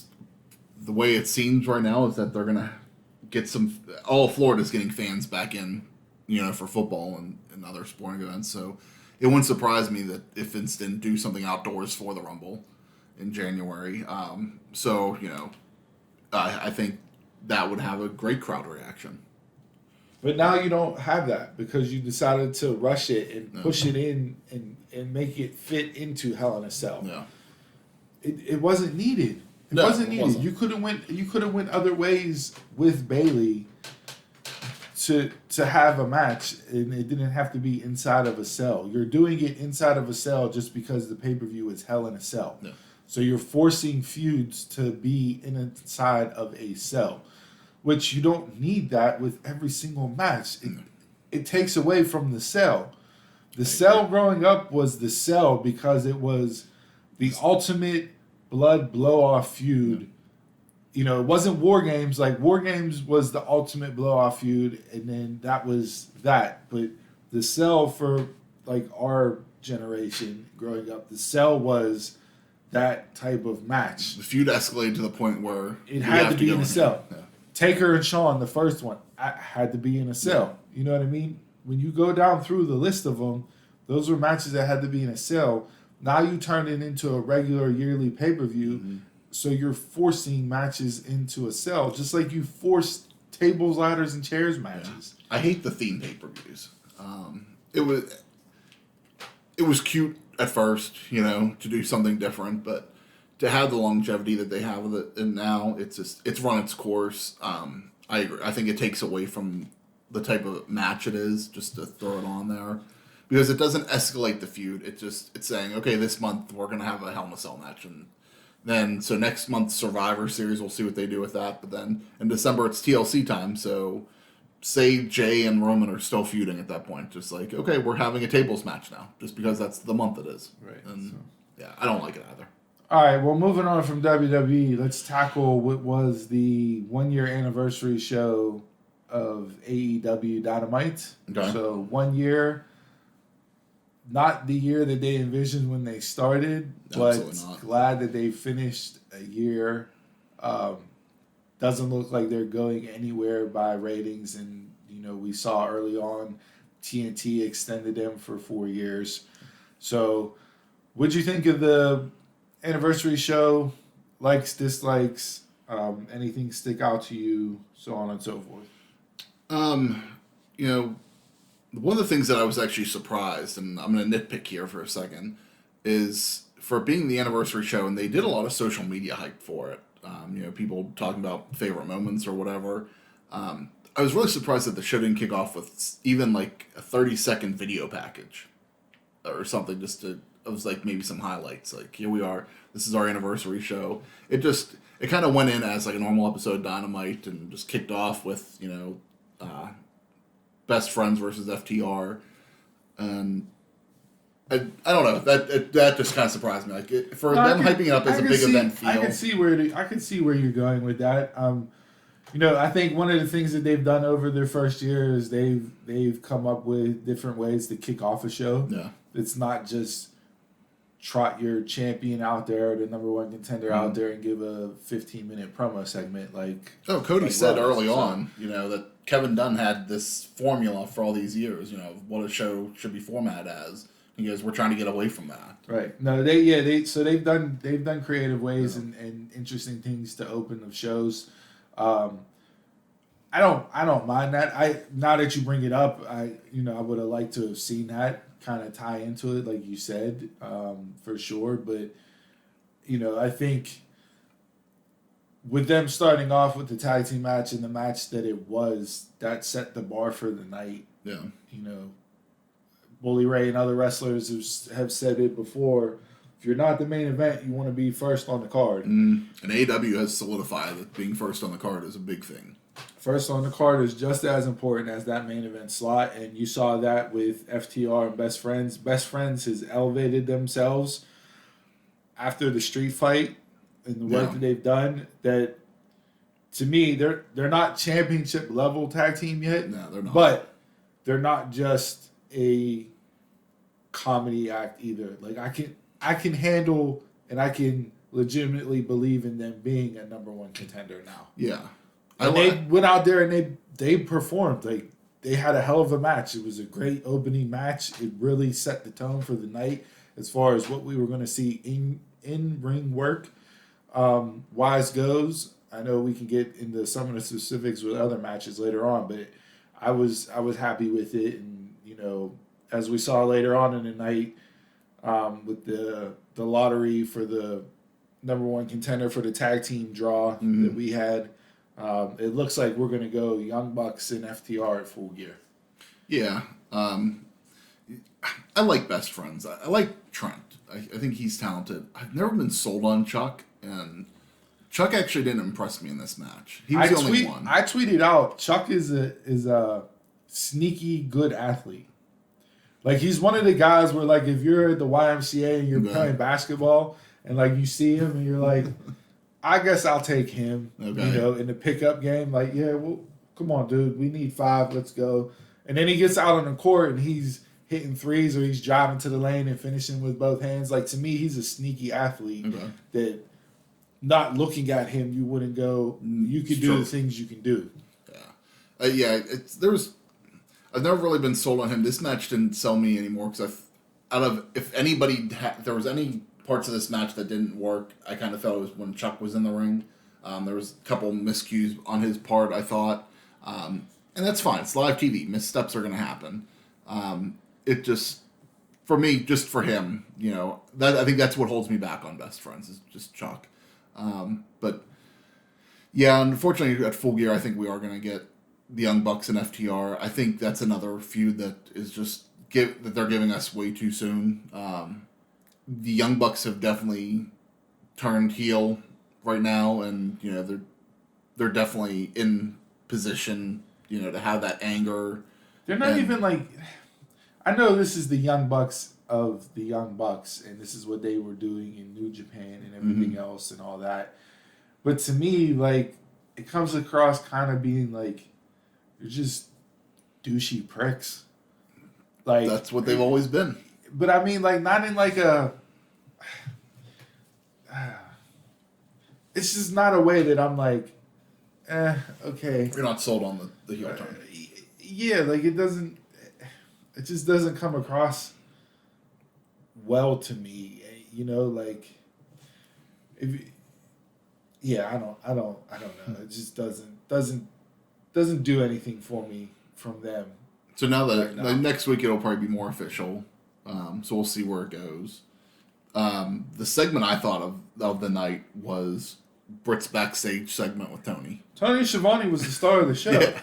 way it seems right now is that they're going to get all of Florida's getting fans back in, for football and other sporting events. So it wouldn't surprise me that if Vince didn't do something outdoors for the Rumble. in January. So, I think that would have a great crowd reaction. But now you don't have that because you decided to rush it and push it in and make it fit into Hell in a Cell. Yeah. It wasn't needed. It No, wasn't it needed. wasn't. You could have went other ways with Bailey to have a match, and it didn't have to be inside of a cell. You're doing it inside of a cell just because the pay-per-view is Hell in a Cell. Yeah. So you're forcing feuds to be inside of a cell, which you don't need that with every single match. It takes away from the cell. The cell growing up was the cell because it was the ultimate blood blow-off feud. It wasn't War Games. Like, War Games was the ultimate blow-off feud, and then that was that. But the cell for, like, our generation growing up, the cell was that type of match. The feud escalated to the point where It had to be in a cell. Yeah. Taker and Shawn, the first one, had to be in a cell. You know what I mean? When you go down through the list of them, those were matches that had to be in a cell. Now you turn it into a regular yearly pay-per-view, so you're forcing matches into a cell, just like you forced tables, ladders, and chairs matches. Yeah. I hate the theme pay-per-views. It was cute at first, to do something different, but to have the longevity that they have with it, and now it's run its course. I agree. I think it takes away from the type of match it is just to throw it on there, because it doesn't escalate the feud. It's saying, okay, this month we're gonna have a Hell in a Cell match, and then so next month's Survivor Series we'll see what they do with that. But then in December it's TLC time, so say Jay and Roman are still feuding at that point. Just like, okay, we're having a tables match now, just because that's the month it is. Right. And yeah, I don't like it either. All right, well, moving on from WWE, let's tackle what was the 1-year anniversary show of AEW Dynamite. Okay. So 1 year, not the year that they envisioned when they started, Absolutely but not. glad that they finished a year. Doesn't look like they're going anywhere by ratings, and we saw early on TNT extended them for 4 years. So, what'd you think of the anniversary show? Likes, dislikes, anything stick out to you, so on and so forth? One of the things that I was actually surprised, and I'm going to nitpick here for a second, is for being the anniversary show, and they did a lot of social media hype for it. People talking about favorite moments or whatever. I was really surprised that the show didn't kick off with even like a 30-second video package or something, it was like maybe some highlights. Like, here we are, this is our anniversary show. It kind of went in as like a normal episode of Dynamite and just kicked off with, Best Friends versus FTR. And I don't know, that just kind of surprised me. Like, them hyping it up as a big event feel. I can see where you're going with that. I think one of the things that they've done over their first year is they've come up with different ways to kick off a show. Yeah. It's not just trot your champion out there, the number one contender out there, and give a 15-minute promo segment. Cody said early on, that Kevin Dunn had this formula for all these years, what a show should be formatted as. He goes, we're trying to get away from that. Right. No, they've done creative ways and interesting things to open the shows. I don't mind that. Now that you bring it up, I would have liked to have seen that kind of tie into it, like you said, for sure. But I think with them starting off with the tag team match and the match that it was, that set the bar for the night. Yeah. Bully Ray and other wrestlers have said it before. If you're not the main event, you want to be first on the card. And AEW has solidified that being first on the card is a big thing. First on the card is just as important as that main event slot, and you saw that with FTR and Best Friends. Best Friends has elevated themselves after the street fight and the work that they've done. That, to me, they're not championship level tag team yet. No, they're not. But they're not just a comedy act either. Like, I can handle and I can legitimately believe in them being a number one contender now. Yeah. And they went out there and they performed. Like, they had a hell of a match. It was a great opening match. It really set the tone for the night as far as what we were going to see in-ring work wise goes. I know we can get into some of the specifics with other matches later on, but I was happy with it, and as we saw later on in the night with the lottery for the number one contender for the tag team draw that we had, it looks like we're going to go Young Bucks and FTR at Full Gear. Yeah. I like Best Friends. I like Trent. I think he's talented. I've never been sold on Chuck, and Chuck actually didn't impress me in this match. He was the only one. I tweeted out, Chuck is a sneaky good athlete. Like, he's one of the guys where, like, if you're at the YMCA and you're playing basketball and, like, you see him and you're like, I guess I'll take him, in the pickup game. Like, yeah, well, come on, dude. We need 5. Let's go. And then he gets out on the court and he's hitting threes or he's driving to the lane and finishing with both hands. Like, to me, he's a sneaky athlete that, not looking at him, you wouldn't go, you could do the things you can do. Yeah. I've never really been sold on him. This match didn't sell me anymore because if there was any parts of this match that didn't work, I kind of felt it was when Chuck was in the ring. There was a couple miscues on his part, I thought. And that's fine. It's live TV. Missteps are going to happen. It just, for me, just for him, I think that's what holds me back on Best Friends is just Chuck. But yeah, unfortunately at Full Gear, I think we are going to get the Young Bucks and FTR. I think that's another feud that is just that they're giving us way too soon. The Young Bucks have definitely turned heel right now, and they're definitely in position, to have that anger. They're not even like. I know this is the Young Bucks of the Young Bucks, and this is what they were doing in New Japan and everything else and all that. But to me, like, it comes across kind of being like, you're just douchey pricks. Like, that's what they've always been. But I mean, like, not in like a. It's just not a way that I'm like, okay. You're not sold on the heel turn. Yeah, like, it just doesn't come across well to me, like, I don't know. It just doesn't do anything for me from them. So now that next week it'll probably be more official, so we'll see where it goes. The segment I thought of the night was Britt's backstage segment with Tony. Tony Schiavone was the star of the show. Yeah.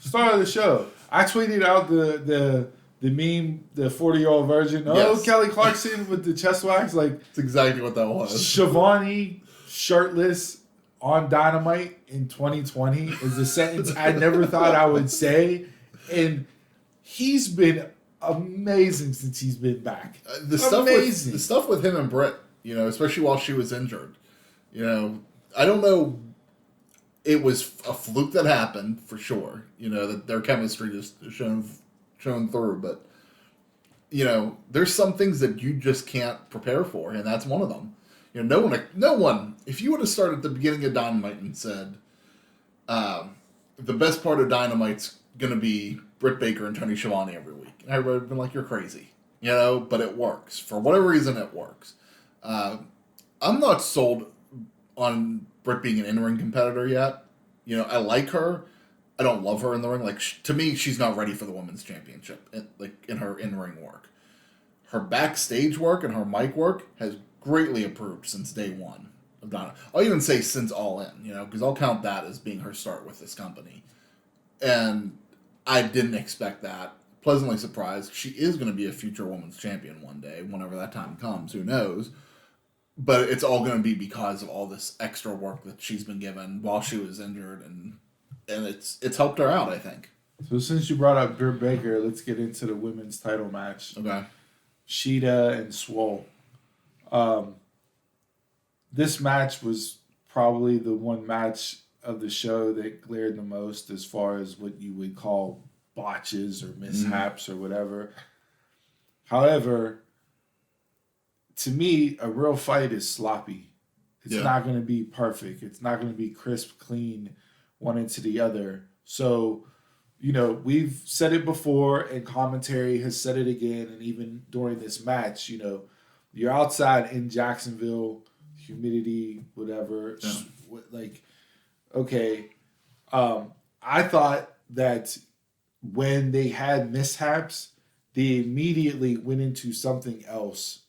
Star of the show. I tweeted out the meme, the 40-year-old virgin. Oh, yes. Kelly Clarkson with the chest wax. Like, that's exactly what that was. Schiavone shirtless on Dynamite in 2020 is a sentence I never thought I would say. And he's been amazing since he's been back. The stuff with him and Britt, especially while she was injured. I don't know. It was a fluke that happened for sure. That their chemistry just shown through. But there's some things that you just can't prepare for, and that's one of them. No one. If you would have started at the beginning of Dynamite and said, the best part of Dynamite's gonna be Britt Baker and Tony Schiavone every week, and everybody would have been like, "You're crazy," But it works for whatever reason. It works. I'm not sold on Britt being an in-ring competitor yet. I like her. I don't love her in the ring. Like, to me, she's not ready for the women's championship. In her in-ring work, her backstage work and her mic work has greatly improved since day one of Donna. I'll even say since All In, because I'll count that as being her start with this company. And I didn't expect that. Pleasantly surprised. She is going to be a future women's champion one day, whenever that time comes. Who knows? But it's all going to be because of all this extra work that she's been given while she was injured, and it's helped her out, I think. So since you brought up Britt Baker, let's get into the women's title match. Okay. Sheeta and Swole. This match was probably the one match of the show that glared the most as far as what you would call botches or mishaps or whatever. However, to me, a real fight is sloppy. It's not going to be perfect. It's not going to be crisp, clean, one into the other. So, we've said it before, and commentary has said it again, and even during this match, You're outside in Jacksonville, humidity, whatever. Yeah. Like, okay. I thought that when they had mishaps, they immediately went into something else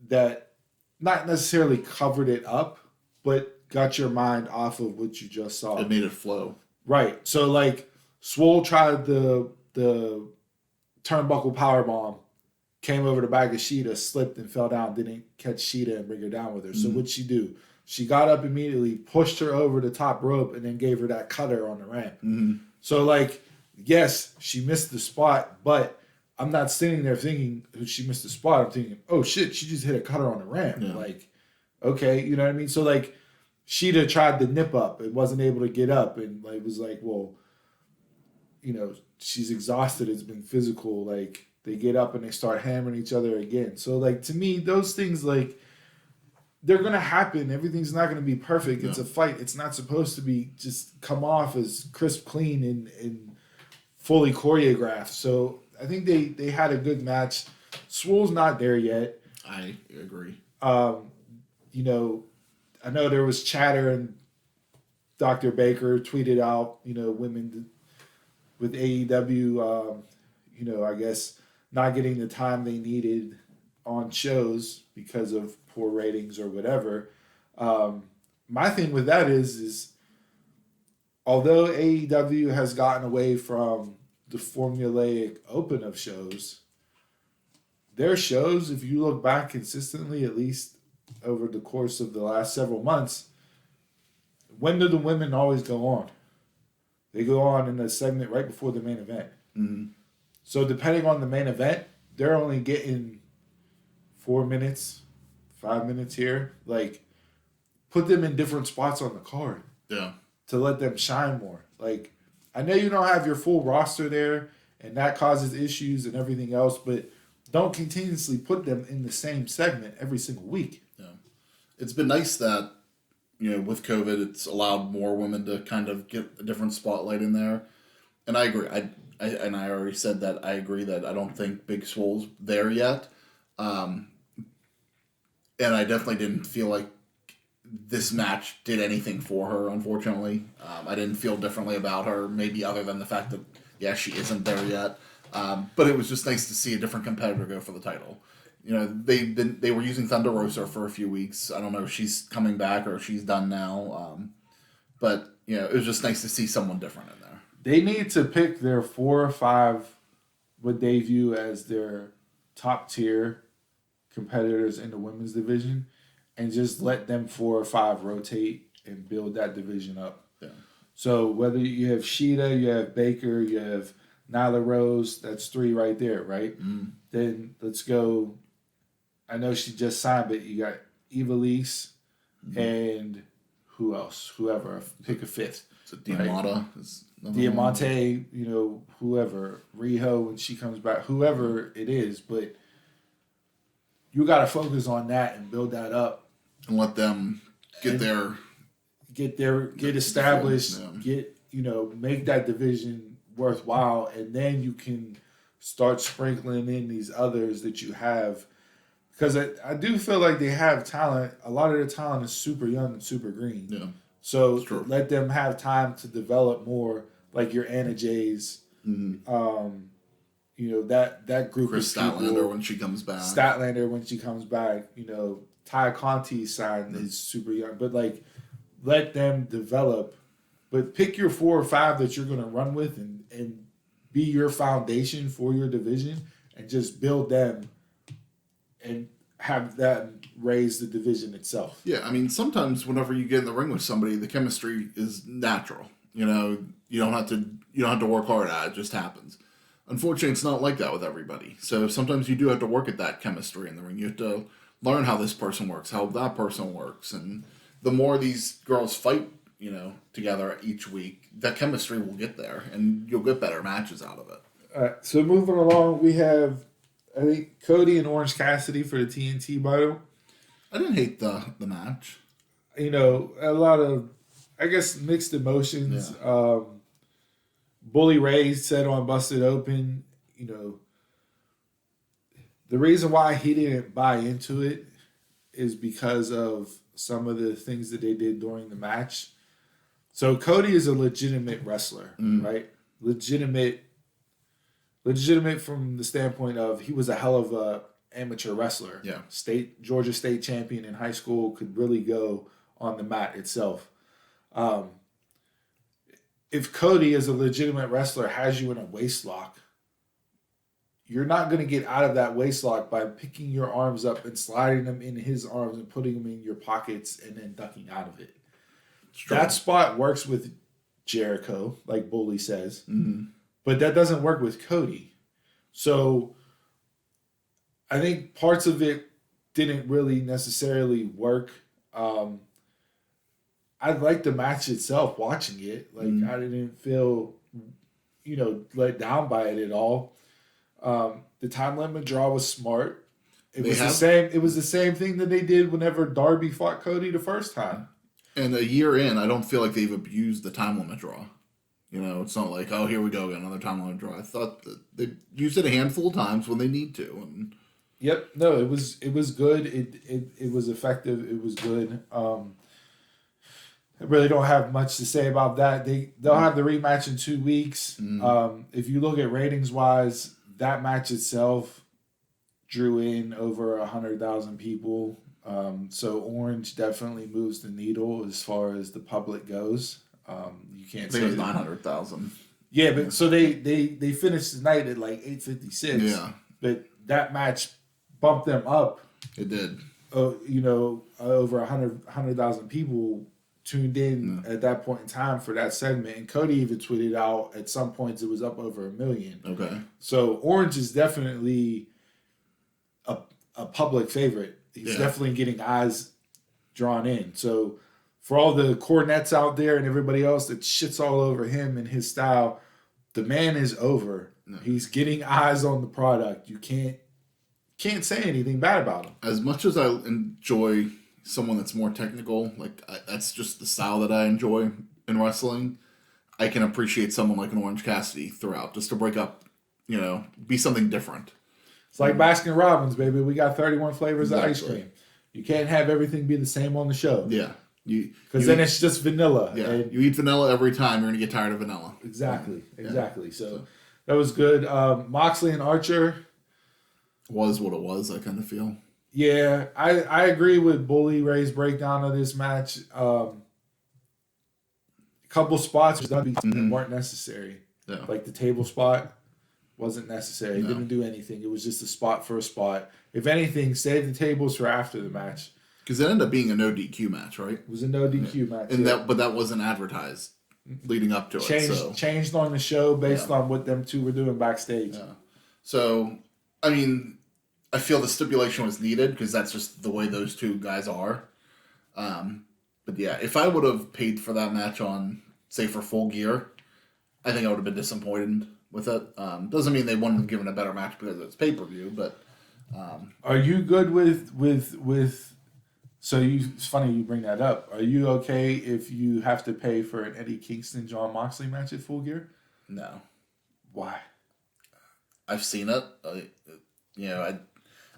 that not necessarily covered it up, but got your mind off of what you just saw. It made it flow. Right. So like Swole tried the turnbuckle powerbomb, came over the back of Sheeta, slipped and fell down, didn't catch Sheeta and bring her down with her. So what'd she do? She got up immediately, pushed her over the top rope, and then gave her that cutter on the ramp. So like, yes, she missed the spot, but I'm not sitting there thinking she missed the spot. I'm thinking, oh shit, she just hit a cutter on the ramp. Yeah. Like, okay, you know what I mean? So like, Sheeta tried to nip up and wasn't able to get up, and like was like, well, you know, she's exhausted. It's been physical. Like they get up and they start hammering each other again. So like to me, those things like they're gonna happen. Everything's not gonna be perfect. It's a fight. It's not supposed to be just come off as crisp, clean, and fully choreographed. So I think they had a good match. Swole's not there yet. I agree. You know, I know there was chatter and Dr. Baker tweeted out, you know, women with AEW, you know, I guess not getting the time they needed on shows because of poor ratings or whatever. My thing with that is although AEW has gotten away from the formulaic open of shows, their shows, if you look back consistently, at least over the course of the last several months, when do the women always go on? They go on in a segment right before the main event. So depending on the main event, they're only getting 4 minutes, 5 minutes here. Like, put them in different spots on the card. Yeah. To let them shine more. Like, I know you don't have your full roster there, and that causes issues and everything else, but don't continuously put them in the same segment every single week. Yeah. It's been nice that, you know, with COVID, it's allowed more women to kind of get a different spotlight in there. And I agree. I already said that I agree that I don't think Big Swole's there yet. And I definitely didn't feel like this match did anything for her, unfortunately. I didn't feel differently about her, maybe other than the fact that, yeah, she isn't there yet. But it was just nice to see a different competitor go for the title. You know, they were using Thunder Rosa for a few weeks. I don't know if she's coming back or if she's done now. But, you know, it was just nice to see someone different in there. They need to pick their 4 or 5 what they view as their top tier competitors in the women's division and just let them 4 or 5 rotate and build that division up. Yeah. So whether you have Sheeta, you have Baker, you have Nyla Rose, that's 3 right there, right? Then let's go. I know she just signed, but you got Evilise and who else? Whoever. Pick a 5th. So Diamante is Diamante, you know, whoever. Riho when she comes back, whoever it is, but you got to focus on that and build that up. And let them get established, yeah. Make that division worthwhile, and then you can start sprinkling in these others that you have. Because I do feel like they have talent. A lot of their talent is super young and super green. Yeah. So let them have time to develop more, like your Anna Jays. That group Chris of people. Statlander when she comes back. Ty Conti's signed is super young. But, let them develop. But pick your 4 or 5 that you're going to run with and be your foundation for your division and just build them and have that raise the division itself. Yeah, I mean, sometimes whenever you get in the ring with somebody, the chemistry is natural. You know, you don't have to work hard at it. It just happens. Unfortunately, it's not like that with everybody. So sometimes you do have to work at that chemistry in the ring. You have to learn how this person works, how that person works. And the more these girls fight, together each week, that chemistry will get there, and you'll get better matches out of it. All right, so moving along, we have, I think, Cody and Orange Cassidy for the TNT title. I didn't hate the match. A lot of, I guess, mixed emotions. Yeah. Bully Ray said on Busted Open, The reason why he didn't buy into it is because of some of the things that they did during the match. So Cody is a legitimate wrestler, right? Legitimate from the standpoint of he was a hell of a amateur wrestler. Yeah. Georgia State champion in high school, could really go on the mat itself. If Cody is a legitimate wrestler, has you in a waist lock, you're not going to get out of that waist lock by picking your arms up and sliding them in his arms and putting them in your pockets and then ducking out of it. That spot works with Jericho, like Bully says, but that doesn't work with Cody. So I think parts of it didn't really necessarily work. I liked the match itself, watching it. Like I didn't feel, let down by it at all. The time limit draw was smart. It was the same thing that they did whenever Darby fought Cody the first time. And a year in, I don't feel like they've abused the time limit draw. It's not like, oh, here we go again, another time limit draw. I thought that they used it a handful of times when they need to. And yep, no, it was good. It was effective. It was good. I really don't have much to say about that. They'll have the rematch in 2 weeks. If you look at ratings wise, that match itself drew in over 100,000 people. So Orange definitely moves the needle as far as the public goes. You can't say it was 900,000. Yeah, but so they finished the night at like 856. Yeah, but that match bumped them up. It did. Over 100,000 people tuned in at that point in time for that segment, and Cody even tweeted out at some points it was up over 1 million. Okay, so Orange is definitely a public favorite. He's definitely getting eyes drawn in. So for all the cornets out there and everybody else that shits all over him and his style, the man is over. No. He's getting eyes on the product. You can't say anything bad about him. As much as I enjoy someone that's more technical, that's just the style that I enjoy in wrestling, I can appreciate someone like an Orange Cassidy throughout, just to break up, be something different. It's like Baskin Robbins, baby. We got 31 flavors of ice cream. You can't have everything be the same on the show. Yeah. Because then it's just vanilla. Yeah. And you eat vanilla every time, you're going to get tired of vanilla. Exactly. So that was good. Moxley and Archer. Was what it was, I kind of feel. Yeah, I agree with Bully Ray's breakdown of this match. A couple spots weren't necessary. Yeah. Like the table spot wasn't necessary. It didn't do anything. It was just a spot for a spot. If anything, save the tables for after the match. Because it ended up being a no DQ match, right? It was a no DQ match. And that wasn't advertised leading up to it. Changed on the show based on what them two were doing backstage. Yeah. So, I mean, I feel the stipulation was needed because that's just the way those two guys are. But yeah, if I would have paid for that match on, say, for Full Gear, I think I would have been disappointed with it. Doesn't mean they wouldn't have given a better match because it's pay-per-view, but... Are you good with so it's funny you bring that up. Are you okay if you have to pay for an Eddie Kingston John Moxley match at Full Gear? No. Why? I've seen it. I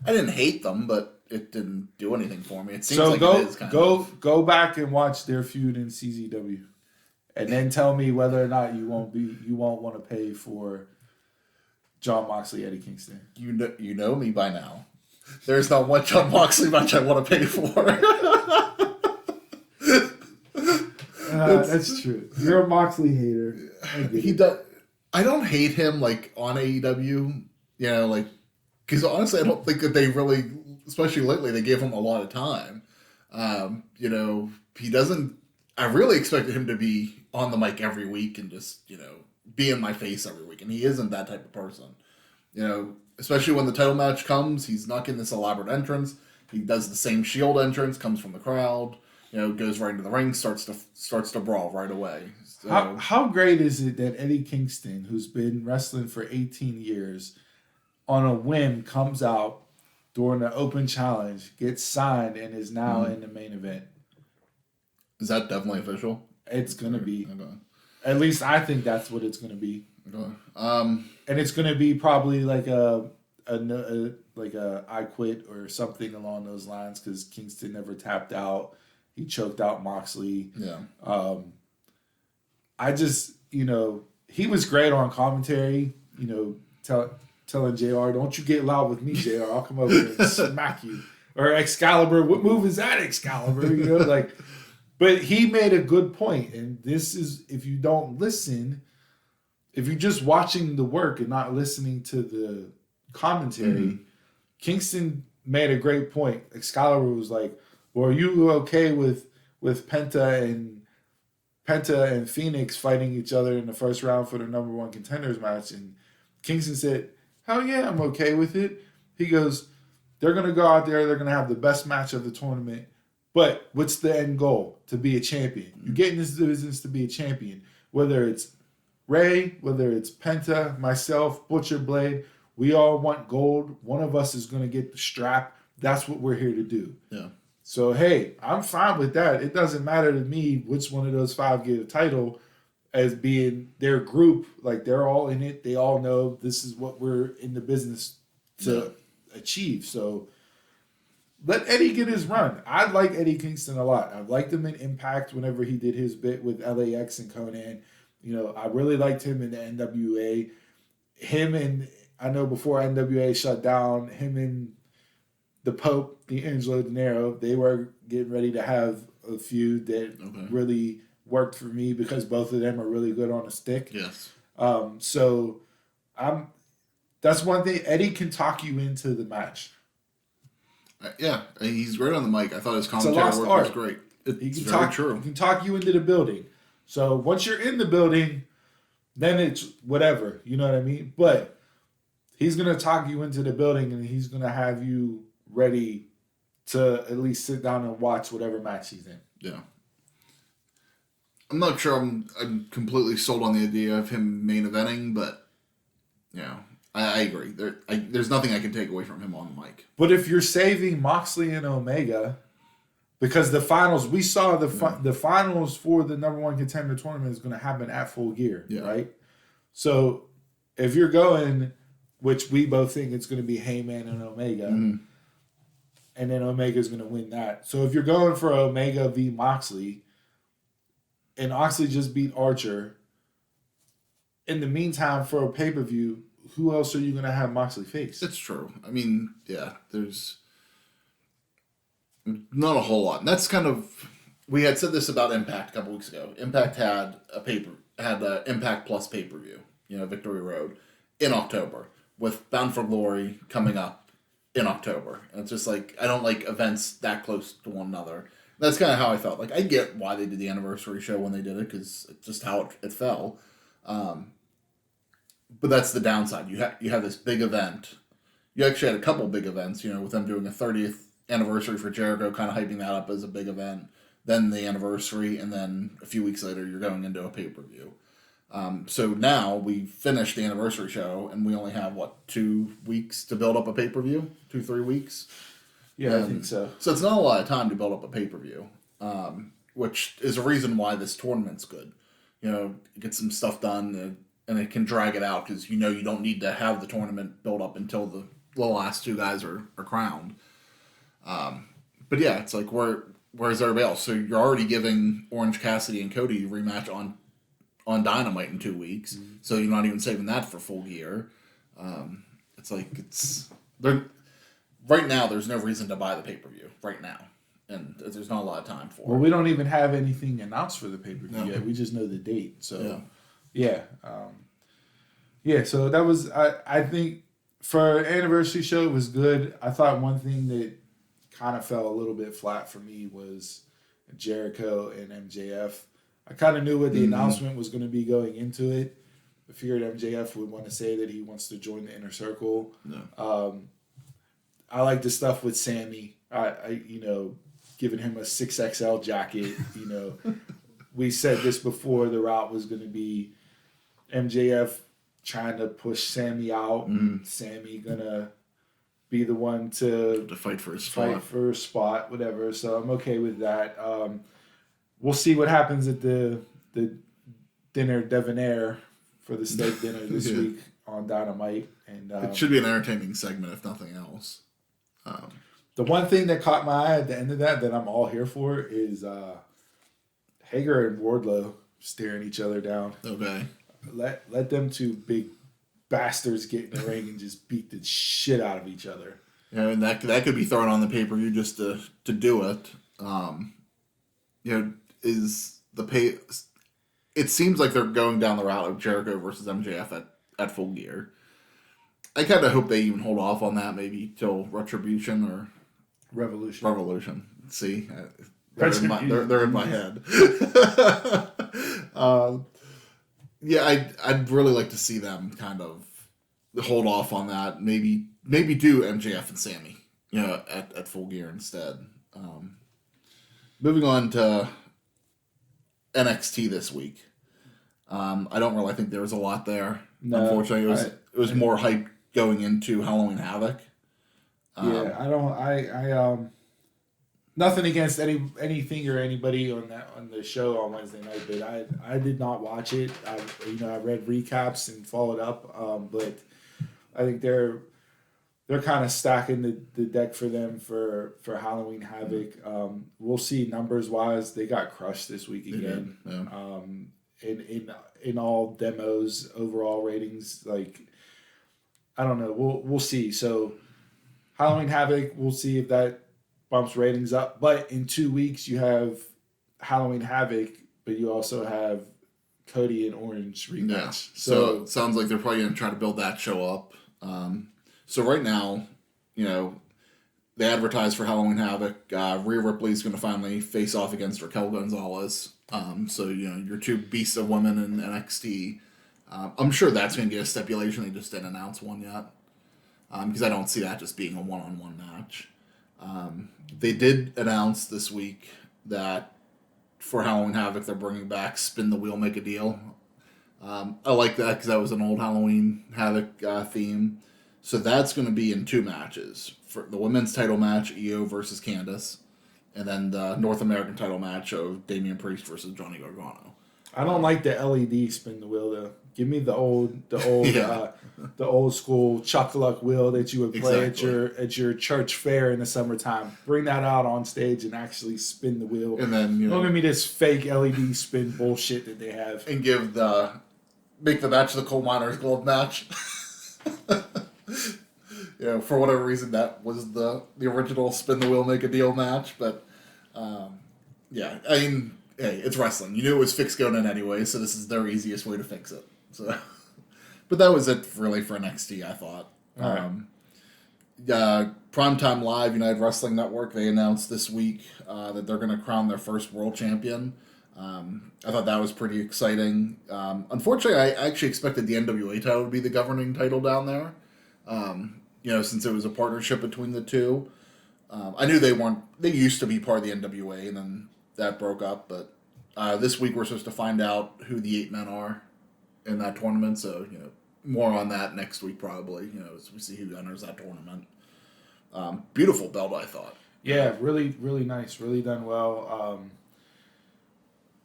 didn't hate them, but it didn't do anything for me. It seems it is kind of. Go back and watch their feud in CZW, and then tell me whether or not you won't want to pay for John Moxley, Eddie Kingston. You know me by now. There's not one John Moxley match I want to pay for. That's true. You're a Moxley hater. I don't hate him on AEW. Because honestly, I don't think that they really, especially lately, they gave him a lot of time. He doesn't. I really expected him to be on the mic every week and just be in my face every week, and he isn't that type of person. Especially when the title match comes, he's not getting this elaborate entrance. He does the same Shield entrance, comes from the crowd, goes right into the ring, starts to brawl right away. So, how great is it that Eddie Kingston, who's been wrestling for 18 years, on a whim comes out during the open challenge, gets signed, and is now in the main event? Is that definitely official? It's gonna be. Okay. At least I think that's what it's gonna be. Okay. And it's gonna be probably like a like a I quit or something along those lines because Kingston never tapped out. He choked out Moxley. Yeah. I just, he was great on commentary, telling JR, don't you get loud with me, JR. I'll come over and smack you. Or Excalibur, what move is that, Excalibur? But he made a good point. And this is, if you don't listen, if you're just watching the work and not listening to the commentary, Kingston made a great point. Excalibur was like, well, are you okay with Penta and Phoenix fighting each other in the first round for the number one contenders match? And Kingston said, hell yeah, I'm okay with it. He goes, they're going to go out there, they're going to have the best match of the tournament. But what's the end goal? To be a champion. You get in this business to be a champion. Whether it's Ray, whether it's Penta, myself, Butcher Blade, we all want gold. One of us is going to get the strap. That's what we're here to do. Yeah. So, hey, I'm fine with that. It doesn't matter to me which one of those 5 get a title as being their group. Like, they're all in it. They all know this is what we're in the business to achieve. So, let Eddie get his run. I like Eddie Kingston a lot. I liked him in Impact whenever he did his bit with LAX and Conan. I really liked him in the NWA. Him and, I know before NWA shut down, him and the Pope, D'Angelo De Niro, they were getting ready to have a feud that really worked for me because both of them are really good on a stick. Yes. So that's one thing. Eddie can talk you into the match. Yeah, he's great on the mic. I thought his commentary work was great. It's very true. He can talk you into the building. So once you're in the building, then it's whatever. You know what I mean? But he's going to talk you into the building and he's going to have you ready to at least sit down and watch whatever match he's in. Yeah. I'm not sure I'm completely sold on the idea of him main eventing, but I agree. There's nothing I can take away from him on the mic. But if you're saving Moxley and Omega, because the finals, we saw the finals for the number one contender tournament is going to happen at Full Gear, right? So if you're going, which we both think it's going to be Heyman and Omega, and then Omega's going to win that. So if you're going for Omega v. Moxley, and Moxley just beat Archer, in the meantime, for a pay-per-view, who else are you going to have Moxley face? It's true. I mean, there's not a whole lot. And that's kind of, we had said this about Impact a couple weeks ago. Impact had a Impact Plus pay-per-view, Victory Road, in October, with Bound for Glory coming up in October. And it's just like, I don't like events that close to one another. That's kind of how I felt. Like, I get why they did the anniversary show when they did it, because it's just how it fell. But that's the downside. You have this big event. You actually had a couple big events, with them doing a 30th anniversary for Jericho, kind of hyping that up as a big event. Then the anniversary, and then a few weeks later, you're going into a pay-per-view. So now we finished the anniversary show, and we only have, 2 weeks to build up a pay-per-view? 2-3 weeks? Yeah, I think so. So it's not a lot of time to build up a pay-per-view, which is a reason why this tournament's good. Get some stuff done, and it can drag it out because you don't need to have the tournament build up until the last 2 guys are crowned. But yeah, it's like where's everybody else? So you're already giving Orange Cassidy and Cody a rematch on Dynamite in 2 weeks, so you're not even saving that for Full Gear. Right now, there's no reason to buy the pay-per-view right now, and there's not a lot of time for it. Well, we don't even have anything announced for the pay-per-view yet. We just know the date. So, so that was, I think, for an anniversary show, it was good. I thought one thing that kind of fell a little bit flat for me was Jericho and MJF. I kind of knew what the announcement was going to be going into it. I figured MJF would want to say that he wants to join the Inner Circle. No. I like the stuff with Sammy. I giving him a 6XL jacket. We said this before. The route was going to be MJF trying to push Sammy out, and Sammy gonna be the one to fight for a spot, whatever. So I'm okay with that. We'll see what happens at the dinner debonair for the steak dinner this week on Dynamite. And it should be an entertaining segment, if nothing else. The one thing that caught my eye at the end of that I'm all here for is Hager and Wardlow staring each other down. Okay. Let them two big bastards get in the ring and just beat the shit out of each other. Yeah, and that could be thrown on the pay-per-view just to do it. Is the pay... It seems like they're going down the route of Jericho versus MJF at Full Gear. I kind of hope they even hold off on that maybe till Retribution or... Revolution. See? They're in my head. I'd really like to see them kind of hold off on that. Maybe do MJF and Sammy, at Full Gear instead. Moving on to NXT this week. I don't really think there was a lot there. No, unfortunately, it was more hype going into Halloween Havoc. Nothing against anything or anybody on the show on Wednesday night, but I did not watch it. I read recaps and followed up, but I think they're kind of stacking the deck for them for Halloween Havoc. We'll see numbers wise. They got crushed this week again. Yeah. In all demos, overall ratings, like I don't know. We'll see. So Halloween Havoc, we'll see if that bumps ratings up. But in 2 weeks you have Halloween Havoc, but you also have Cody and Orange rematch. Yeah. So it sounds like they're probably going to try to build that show up. So right now, they advertise for Halloween Havoc. Rhea Ripley's going to finally face off against Raquel Gonzalez. So, your two beasts of women in NXT. I'm sure that's going to get a stipulation. They just didn't announce one yet. Because I don't see that just being a one-on-one match. They did announce this week that for Halloween Havoc, they're bringing back Spin the Wheel, Make a Deal. I like that because that was an old Halloween Havoc theme. So that's going to be in 2 matches. For the women's title match, Io versus Candice. And then the North American title match of Damian Priest versus Johnny Gargano. I don't like the LED spin the wheel though. Give me the old the old school chuck-a-luck wheel that you would play at your church fair in the summertime. Bring that out on stage and actually spin the wheel. And then don't give me this fake LED spin bullshit that they have. And make the match the Coal Miners Glove match. For whatever reason that was the original Spin the Wheel Make a Deal match, but hey, it's wrestling. You knew it was fixed going in anyway, so this is their easiest way to fix it. So, but that was it really for NXT, I thought. Primetime Live, United Wrestling Network, they announced this week that they're going to crown their first world champion. I thought that was pretty exciting. Unfortunately, I actually expected the NWA title to be the governing title down there. Since it was a partnership between the two. I knew they used to be part of the NWA, and then that broke up, but this week we're supposed to find out who the 8 men are in that tournament, so, more on that next week probably, as we see who enters that tournament. Beautiful belt, I thought. Yeah, really, really nice, really done well.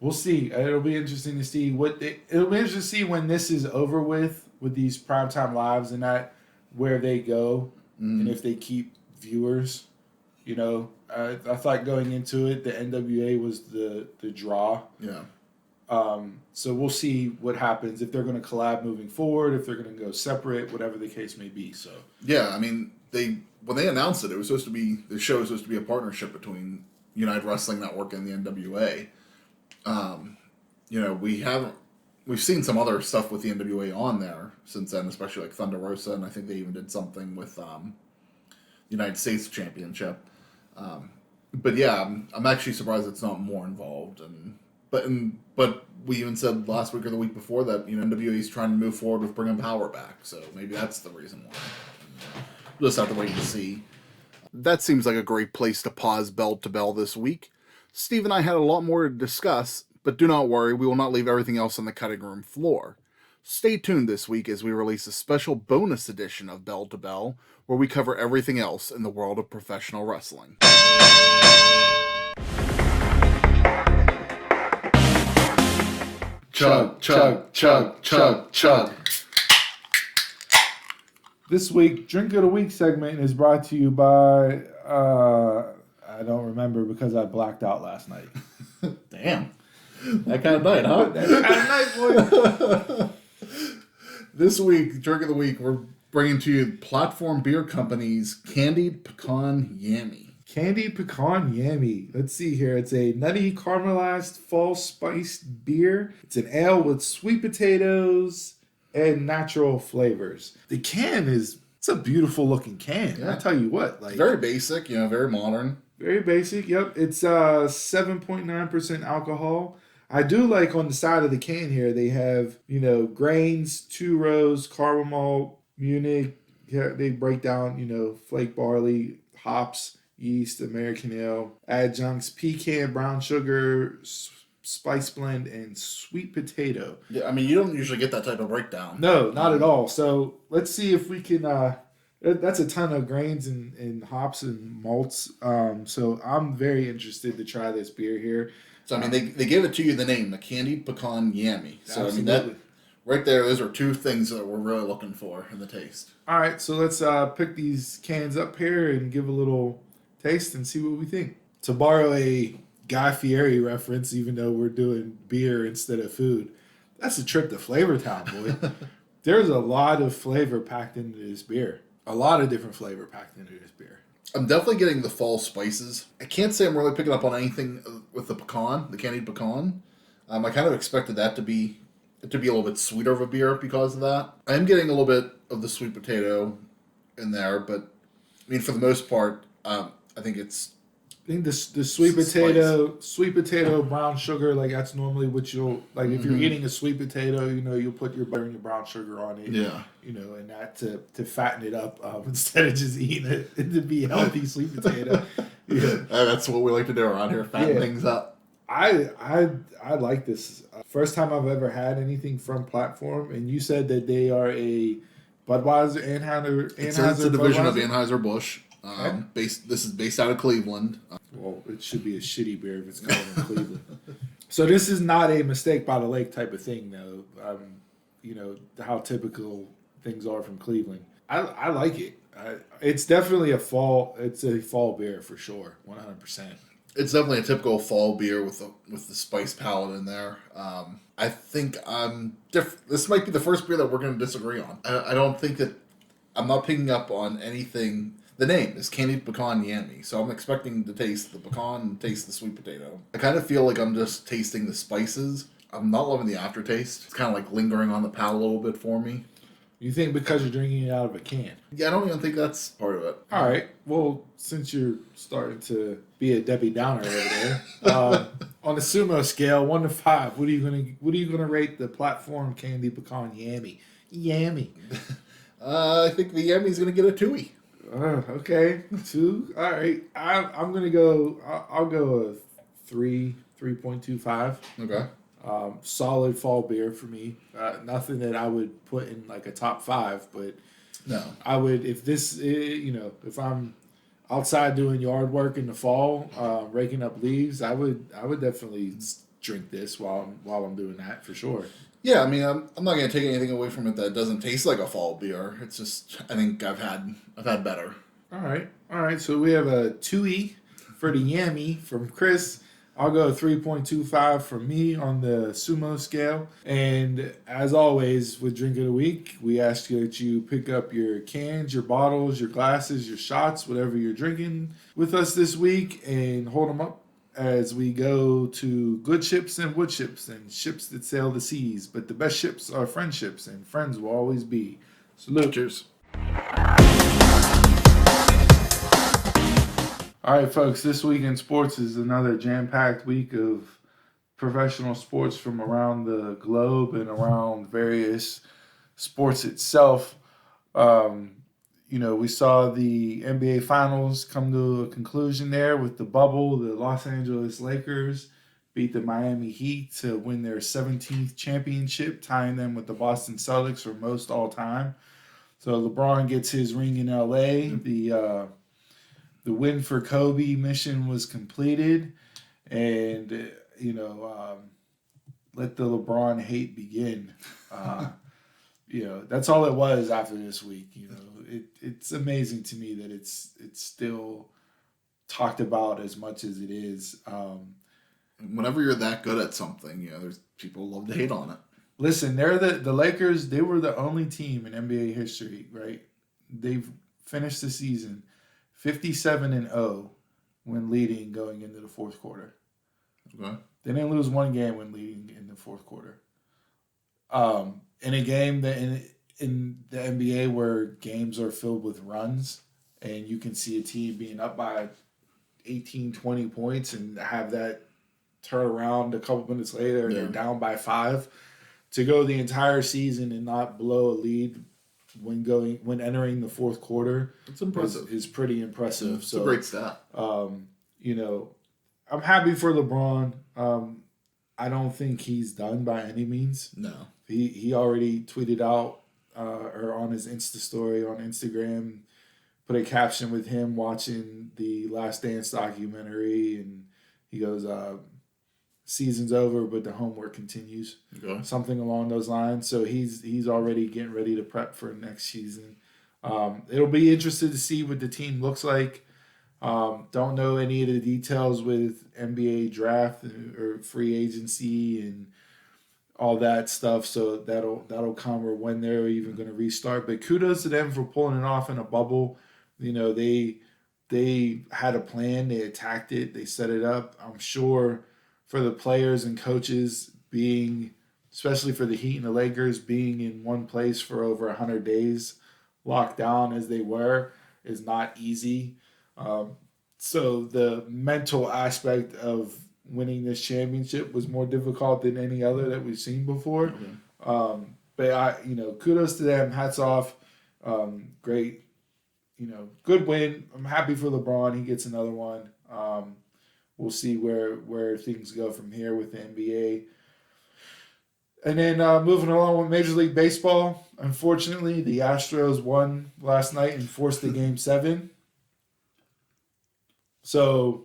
We'll see. It'll be interesting to see when this is over with these primetime lives and that, where they go, and if they keep viewers. I thought going into it, the NWA was the draw. Yeah. So we'll see what happens, if they're going to collab moving forward, if they're going to go separate, whatever the case may be. So yeah, I mean, when they announced it was supposed to be, the show was supposed to be a partnership between United Wrestling Network and the NWA. We've seen some other stuff with the NWA on there since then, especially like Thunder Rosa, and I think they even did something with United States Championship. But yeah, I'm actually surprised it's not more involved. But we even said last week or the week before that NWA is trying to move forward with bringing Power back, so maybe that's the reason why. We'll just have to wait and see. That seems like a great place to pause bell to bell this week. Steve and I had a lot more to discuss, but do not worry, we will not leave everything else on the cutting room floor. Stay tuned this week as we release a special bonus edition of Bell to Bell, where we cover everything else in the world of professional wrestling. Chug, chug, chug, chug, chug. This week, Drink of the Week segment is brought to you by, I don't remember because I blacked out last night. Damn. That kind of night, huh? That kind of night, boy. This week, Drink of the Week, we're bringing to you Platform Beer Company's Candied Pecan Yammy. Candied Pecan Yammy. Let's see here. It's a nutty caramelized fall spiced beer. It's an ale with sweet potatoes and natural flavors. The can it's a beautiful looking can. Yeah. I tell you what, like Very basic, very modern. very basic. Yep. It's 7.9% alcohol. I do like on the side of the can here, they have, grains, 2 rows, caramel malt, Munich. Yeah, they break down, flake barley, hops, yeast, American ale, adjuncts, pecan, brown sugar, spice blend, and sweet potato. Yeah, I mean, you don't usually get that type of breakdown. No, not at all. So let's see if we can. That's a ton of grains and hops and malts. So I'm very interested to try this beer here. So, I mean, they gave it to you the name, the Candied Pecan Yammy. So, Absolutely. I mean, that right there, those are 2 things that we're really looking for in the taste. All right, so let's pick these cans up here and give a little taste and see what we think. To borrow a Guy Fieri reference, even though we're doing beer instead of food, that's a trip to Flavor Town, boy. There's a lot of flavor packed into this beer. A lot of different flavor packed into this beer. I'm definitely getting the fall spices. I can't say I'm really picking up on anything with the pecan, the candied pecan. I kind of expected that to be a little bit sweeter of a beer because of that. I am getting a little bit of the sweet potato in there, but I mean, for the most part, I think it's. I think the sweet potato, brown sugar, like that's normally what you'll like. If you're eating a sweet potato, you'll put your butter and your brown sugar on it. Yeah. And that to fatten it up instead of just eating it to be healthy sweet potato. Yeah. That's what we like to do around here, fatten things up. I like this. First time I've ever had anything from Platform, and you said that they are a Budweiser, Anheuser. It's a division of Budweiser? Anheuser-Busch. This is based out of Cleveland. Well, it should be a shitty beer if it's called in Cleveland. So this is not a mistake by the lake type of thing, though. How typical things are from Cleveland. I like it. It's definitely a fall. It's a fall beer for sure, 100%. It's definitely a typical fall beer with the spice palette in there. I think this might be the first beer that we're going to disagree on. I don't think that I'm not picking up on anything. The name is Candied Pecan Yammy, so I'm expecting to taste the pecan and taste the sweet potato. I kind of feel like I'm just tasting the spices. I'm not loving the aftertaste. It's kind of like lingering on the palate a little bit for me. You think because you're drinking it out of a can? Yeah, I don't even think that's part of it. All right. Well, since you're starting to be a Debbie Downer over there, on the sumo scale, 1 to 5, what are you gonna rate the Platform Candy Pecan Yammy? Yammy. I think the Yammy's gonna get a 2-y. Okay, 2. All right. I'm gonna go. I'll go a 3.25. Okay. Solid fall beer for me. Nothing that I would put in like a top 5, but No. I would if this, if I'm outside doing yard work in the fall, raking up leaves, I would definitely drink this while I'm doing that for sure. Yeah, I mean, I'm not gonna take anything away from it that doesn't taste like a fall beer. It's just I think I've had better. All right. So we have a 2E for the Yammy from Chris. I'll go 3.25 from me on the sumo scale. And as always with Drink of the Week, we ask you that you pick up your cans, your bottles, your glasses, your shots, whatever you're drinking with us this week, and hold them up as we go to good ships and wood ships and ships that sail the seas. But the best ships are friendships, and friends will always be. Salute. Cheers. All right, folks, this week in sports is another jam-packed week of professional sports from around the globe and around various sports itself. We saw the NBA Finals come to a conclusion there with the bubble. The Los Angeles Lakers beat the Miami Heat to win their 17th championship, tying them with the Boston Celtics for most all time. So LeBron gets his ring in LA. The win for Kobe mission was completed, and let the LeBron hate begin. That's all it was after this week. it's amazing to me that it's still talked about as much as it is. Whenever you're that good at something, there's people love to hate on it. Listen, they're the Lakers. They were the only team in NBA history, right? They've finished the season 57-0 when leading going into the fourth quarter. Okay. They didn't lose one game when leading in the fourth quarter. In a game that in the NBA where games are filled with runs and you can see a team being up by 18, 20 points and have that turn around a couple minutes later and they're down by 5, to go the entire season and not blow a lead when entering the fourth quarter, it's impressive. Is pretty impressive. It's a great stat. I'm happy for LeBron. I don't think he's done by any means. No. He already tweeted out or on his Insta story on Instagram, put a caption with him watching the Last Dance documentary, and he goes, "Season's over, but the homework continues." Okay. Something along those lines. So he's already getting ready to prep for next season. It'll be interesting to see what the team looks like. Don't know any of the details with NBA draft or free agency and all that stuff. So that'll come, or when they're even going to restart. But kudos to them for pulling it off in a bubble. They had a plan. They attacked it. They set it up. I'm sure for the players and coaches especially for the Heat and the Lakers, being in one place for over 100 days, locked down as they were, is not easy. So the mental aspect of winning this championship was more difficult than any other that we've seen before. Okay. But kudos to them. Hats off. Great, good win. I'm happy for LeBron. He gets another one. We'll see where things go from here with the NBA. And then moving along with Major League Baseball, unfortunately, the Astros won last night and forced the Game 7. So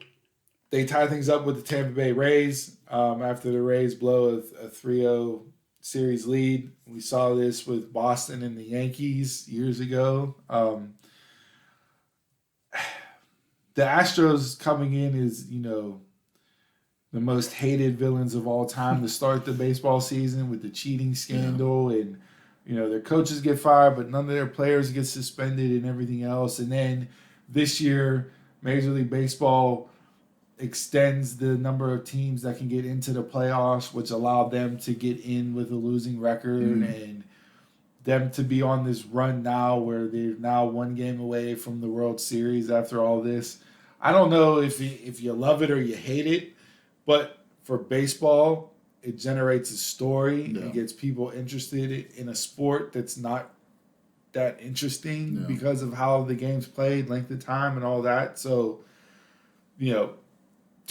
they tie things up with the Tampa Bay Rays after the Rays blow a 3-0 series lead. We saw this with Boston and the Yankees years ago. The Astros coming in is, the most hated villains of all time to start the baseball season with the cheating scandal. Yeah. And, their coaches get fired, but none of their players get suspended and everything else. And then this year, Major League Baseball extends the number of teams that can get into the playoffs, which allowed them to get in with a losing record and them to be on this run now where they're now one game away from the World Series after all this. I don't know if you love it or you hate it, but for baseball, it generates a story. Yeah. It gets people interested in a sport that's not that interesting because of how the game's played, length of time, and all that. So, do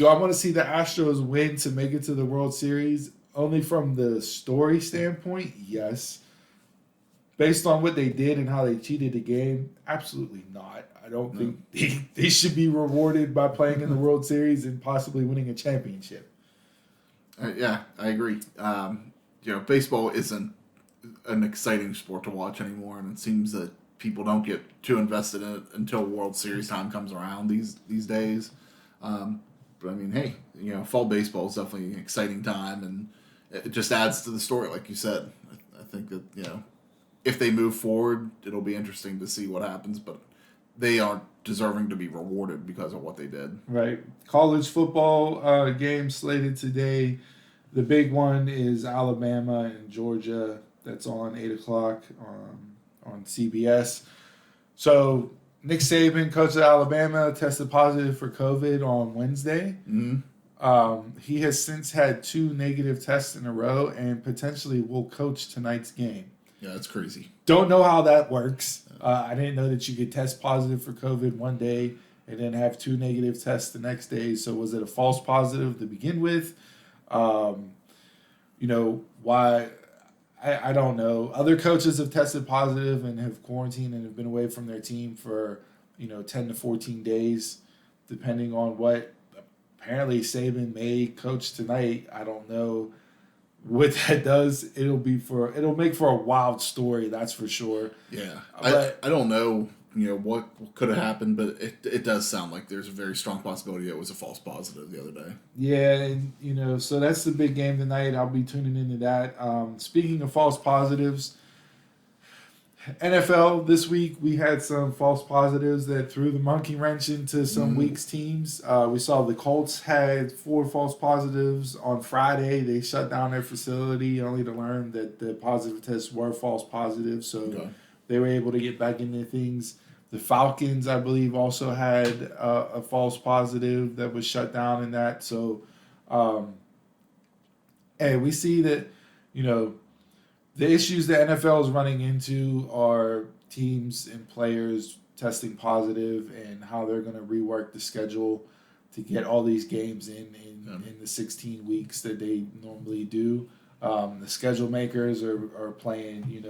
I want to see the Astros win to make it to the World Series? Only from the story standpoint, yes. Based on what they did and how they cheated the game, absolutely not. I don't think they should be rewarded by playing in the World Series and possibly winning a championship. Yeah, I agree. Baseball isn't an exciting sport to watch anymore, and it seems that people don't get too invested in it until World Series time comes around these days. But I mean, hey, fall baseball is definitely an exciting time, and it just adds to the story, like you said. I think that if they move forward, it'll be interesting to see what happens, but they aren't deserving to be rewarded because of what they did. Right. College football game slated today. The big one is Alabama and Georgia. That's on 8 o'clock on CBS. So Nick Saban, coach of Alabama, tested positive for COVID on Wednesday. Mm-hmm. He has since had 2 negative tests in a row and potentially will coach tonight's game. Yeah, that's crazy. Don't know how that works. I didn't know that you could test positive for COVID one day and then have 2 negative tests the next day. So was it a false positive to begin with? Why? I don't know. Other coaches have tested positive and have quarantined and have been away from their team for, 10 to 14 days, depending on what apparently Saban may coach tonight. I don't know what that does, it'll make for a wild story, that's for sure. Yeah, But I don't know, what could have happened, but it does sound like there's a very strong possibility it was a false positive the other day. yeah, and so that's the big game tonight. I'll be tuning into that. Speaking of false positives, NFL this week, we had some false positives that threw the monkey wrench into some weeks' teams. We saw the Colts had 4 false positives on Friday. They shut down their facility only to learn that the positive tests were false positives, so they were able to get back into things. The Falcons, I believe, also had a false positive that was shut down in that. So, we see that, the issues the NFL is running into are teams and players testing positive and how they're going to rework the schedule to get all these games in the 16 weeks that they normally do. The schedule makers are playing,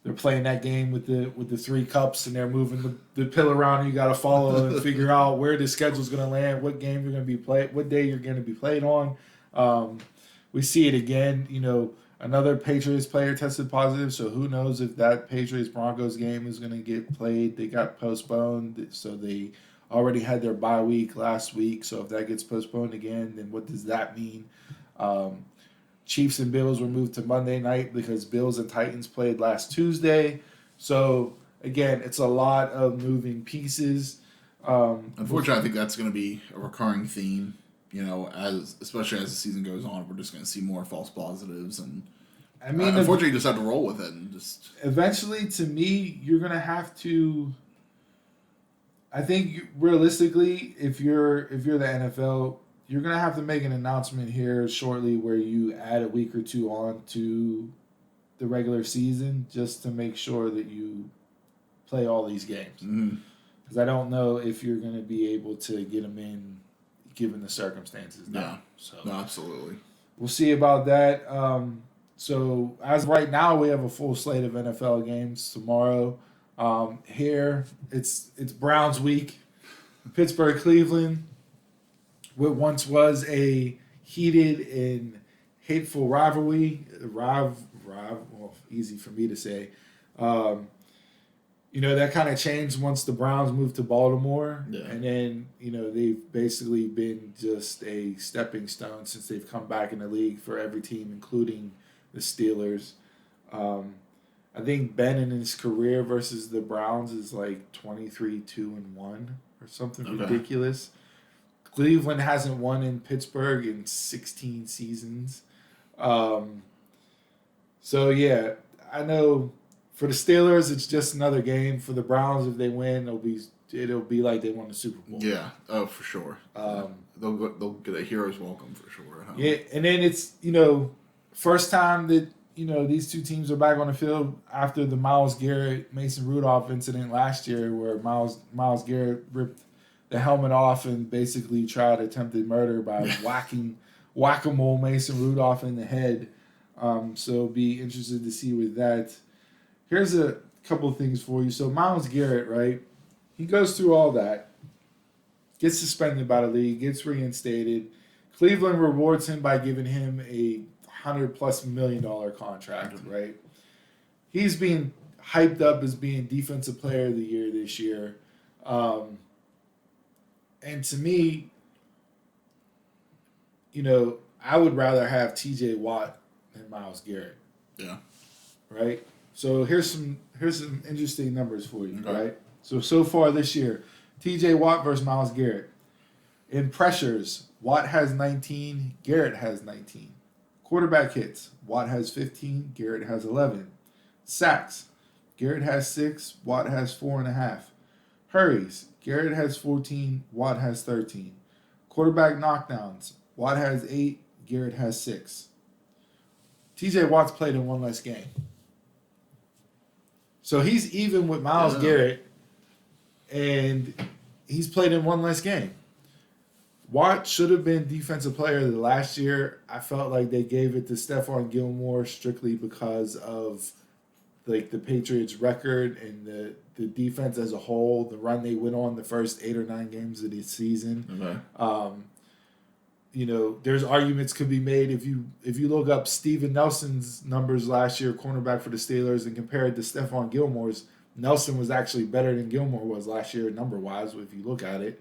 they're playing that game with the 3 cups and they're moving the pill around. You got to follow and figure out where the schedule's going to land, what game you're going to be played, what day you're going to be played on. We see it again, Another Patriots player tested positive, so who knows if that Patriots-Broncos game is going to get played. They got postponed, so they already had their bye week last week. So if that gets postponed again, then what does that mean? Chiefs and Bills were moved to Monday night because Bills and Titans played last Tuesday. So, again, it's a lot of moving pieces. Unfortunately, I think that's going to be a recurring theme. Especially as the season goes on, we're just going to see more false positives, and unfortunately, you just have to roll with it. And just eventually, to me, you're going to have to. I think realistically, if you're the NFL, you're going to have to make an announcement here shortly where you add a week or 2 on to the regular season just to make sure that you play all these games. Because I don't know if you're going to be able to get them in given the circumstances now. Yeah. So no, absolutely. We'll see about that. So as of right now, we have a full slate of NFL games tomorrow. Here, it's Browns week. Pittsburgh, Cleveland. What once was a heated and hateful rivalry. Well, easy for me to say. That kind of changed once the Browns moved to Baltimore. Yeah. And then, they've basically been just a stepping stone since they've come back in the league for every team, including the Steelers. I think Ben in his career versus the Browns is like 23-2-1 or something ridiculous. Cleveland hasn't won in Pittsburgh in 16 seasons. So, yeah, I know for the Steelers, it's just another game. For the Browns, if they win, it'll be like they won the Super Bowl. Yeah, for sure. They'll get a hero's welcome for sure. Huh? Yeah, and then it's, first time that, these two teams are back on the field after the Myles Garrett, Mason Rudolph incident last year where Myles Garrett ripped the helmet off and basically tried attempted murder by whack-a-mole Mason Rudolph in the head. So be interested to see with that. Here's a couple of things for you. So Myles Garrett, right? He goes through all that, gets suspended by the league, gets reinstated. Cleveland rewards him by giving him a $100+ million contract, right? He's being hyped up as being Defensive Player of the Year this year. And to me, I would rather have TJ Watt than Myles Garrett. Yeah. Right? So here's some interesting numbers for you, right? So far this year, TJ Watt versus Myles Garrett. In pressures, Watt has 19, Garrett has 19. Quarterback hits, Watt has 15, Garrett has 11. Sacks, Garrett has 6, Watt has 4.5. Hurries, Garrett has 14, Watt has 13. Quarterback knockdowns, Watt has 8, Garrett has 6. TJ Watt's played in one less game. So he's even with Myles Garrett, and he's played in one less game. Watt should have been Defensive Player of the last year. I felt like they gave it to Stephon Gilmore strictly because of the Patriots' record and the defense as a whole, the run they went on the first 8 or 9 games of the season. there's arguments could be made if you look up Steven Nelson's numbers last year, cornerback for the Steelers, and compare it to Stephon Gilmore's. Nelson was actually better than Gilmore was last year number-wise, if you look at it.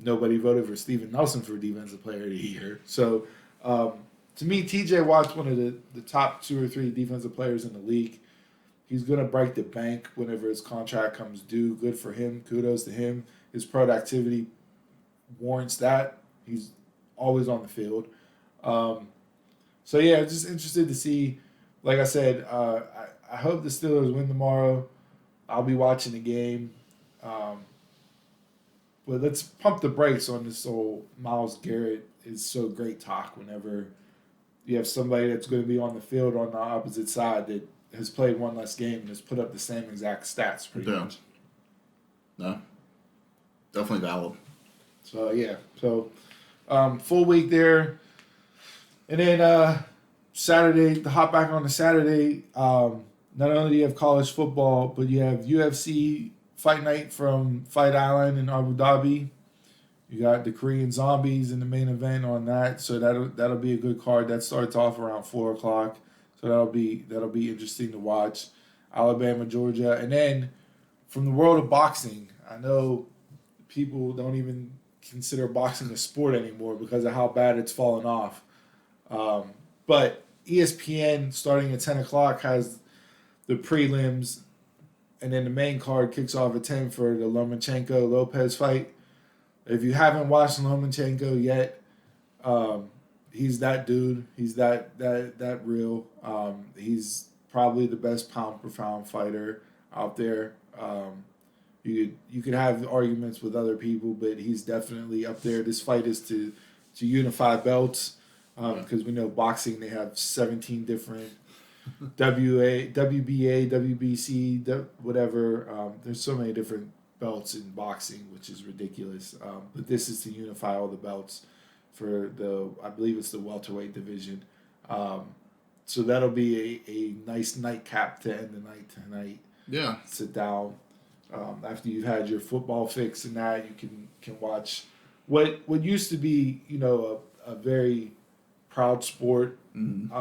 Nobody voted for Steven Nelson for Defensive Player of the Year. So, to me, TJ Watt's one of the top 2 or 3 defensive players in the league. He's going to break the bank whenever his contract comes due. Good for him. Kudos to him. His productivity warrants that. He's always on the field. So, yeah, just interested to see. Like I said, I hope the Steelers win tomorrow. I'll be watching the game. But let's pump the brakes on this whole Myles Garrett is so great talk whenever you have somebody that's going to be on the field on the opposite side that has played one less game and has put up the same exact stats pretty much. No. Definitely valid. So, yeah. So, full week there. And then Saturday, to hop back on to Saturday, not only do you have college football, but you have UFC Fight Night from Fight Island in Abu Dhabi. You got the Korean Zombies in the main event on that, so that'll be a good card. That starts off around 4:00, so that'll be interesting to watch. Alabama, Georgia, and then from the world of boxing, I know people don't even consider boxing a sport anymore because of how bad it's fallen off. But ESPN starting at 10:00 has the prelims. And then the main card kicks off at 10 for the Lomachenko-Lopez fight. If you haven't watched Lomachenko yet, he's that dude. He's that real. He's probably the best pound-for-pound fighter out there. You could have arguments with other people, but he's definitely up there. This fight is to unify belts because we know boxing, they have 17 different WBA, WBC, whatever. There's so many different belts in boxing, which is ridiculous. But this is to unify all the belts for I believe it's the welterweight division. So that'll be a nice nightcap to end the night tonight. Yeah. Sit down. After you've had your football fix and that, you can watch what used to be, a very proud sport. Mm-hmm.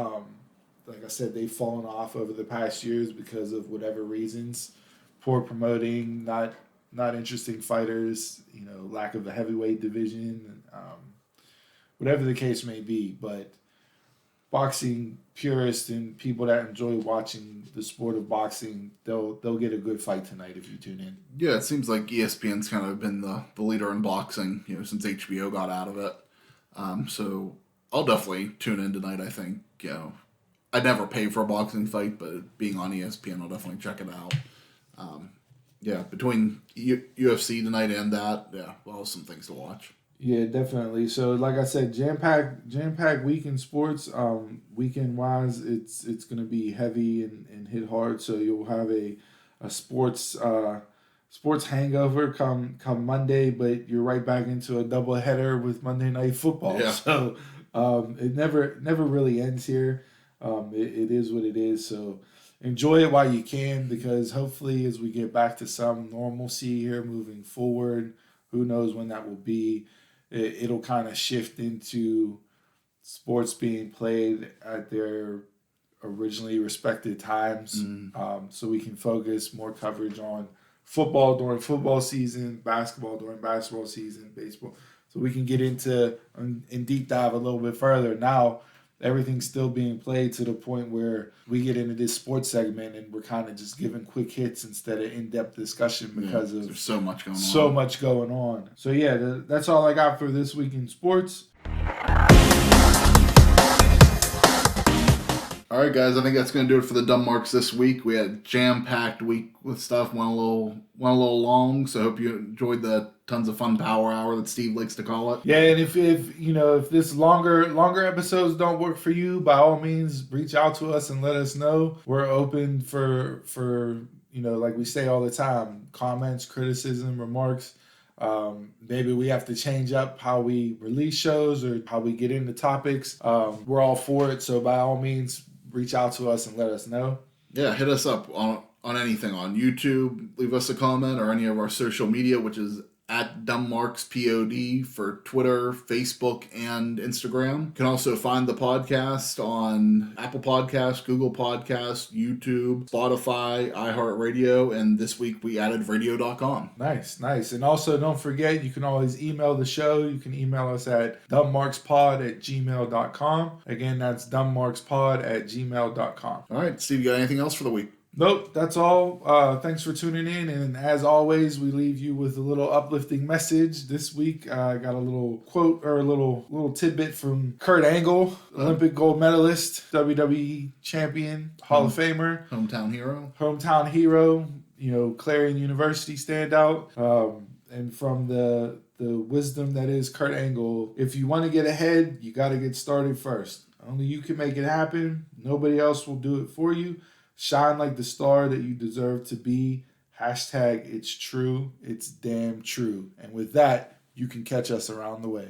Like I said, they've fallen off over the past years because of whatever reasons. Poor promoting, not interesting fighters, lack of a heavyweight division, whatever the case may be. But boxing purists and people that enjoy watching the sport of boxing, they'll get a good fight tonight if you tune in. Yeah, it seems like ESPN's kind of been the leader in boxing, since HBO got out of it. So I'll definitely tune in tonight, I think, I'd never pay for a boxing fight, but being on ESPN, I'll definitely check it out. Between UFC tonight and that, we'll have some things to watch. Yeah, definitely. So, like I said, jam-packed week in sports. Weekend-wise, it's going to be heavy and hit hard. So you'll have a sports hangover come Monday, but you're right back into a doubleheader with Monday Night Football. Yeah. So it never really ends here. It is what it is. So enjoy it while you can, because hopefully as we get back to some normalcy here moving forward, who knows when that will be, it'll kind of shift into sports being played at their originally respected times. So we can focus more coverage on football during football season, basketball during basketball season, baseball. So we can get into and deep dive a little bit further. Now, everything's still being played to the point where we get into this sports segment and we're kind of just giving quick hits instead of in-depth discussion because there's so much going on. So much going on. So yeah, that's all I got for this week in sports. All right, guys, I think that's going to do it for the Dumb Marks this week. We had a jam-packed week with stuff, went a little long, so I hope you enjoyed the tons of fun power hour that Steve likes to call it. Yeah, and if this longer episodes don't work for you, by all means, reach out to us and let us know. We're open for like we say all the time, comments, criticism, remarks. Maybe we have to change up how we release shows or how we get into topics. We're all for it, so by all means, reach out to us and let us know. Yeah, hit us up on anything on YouTube. Leave us a comment or any of our social media, which is at dumbmarkspod for Twitter, Facebook, and Instagram. You can also find the podcast on Apple Podcasts, Google Podcasts, YouTube, Spotify, iHeartRadio, and this week we added radio.com. Nice. And also don't forget, you can always email the show. You can email us at dumbmarkspod@gmail.com. Again, that's dumbmarkspod@gmail.com. All right, Steve, you got anything else for the week? Nope, that's all. Thanks for tuning in. And as always, we leave you with a little uplifting message. This week, I got a little quote or a little tidbit from Kurt Angle, Olympic gold medalist, WWE champion, Hall of Famer. Hometown hero, Clarion University standout. And from the wisdom that is Kurt Angle, if you want to get ahead, you got to get started first. Only you can make it happen. Nobody else will do it for you. Shine like the star that you deserve to be. #it's true. It's damn true. And with that, you can catch us around the way.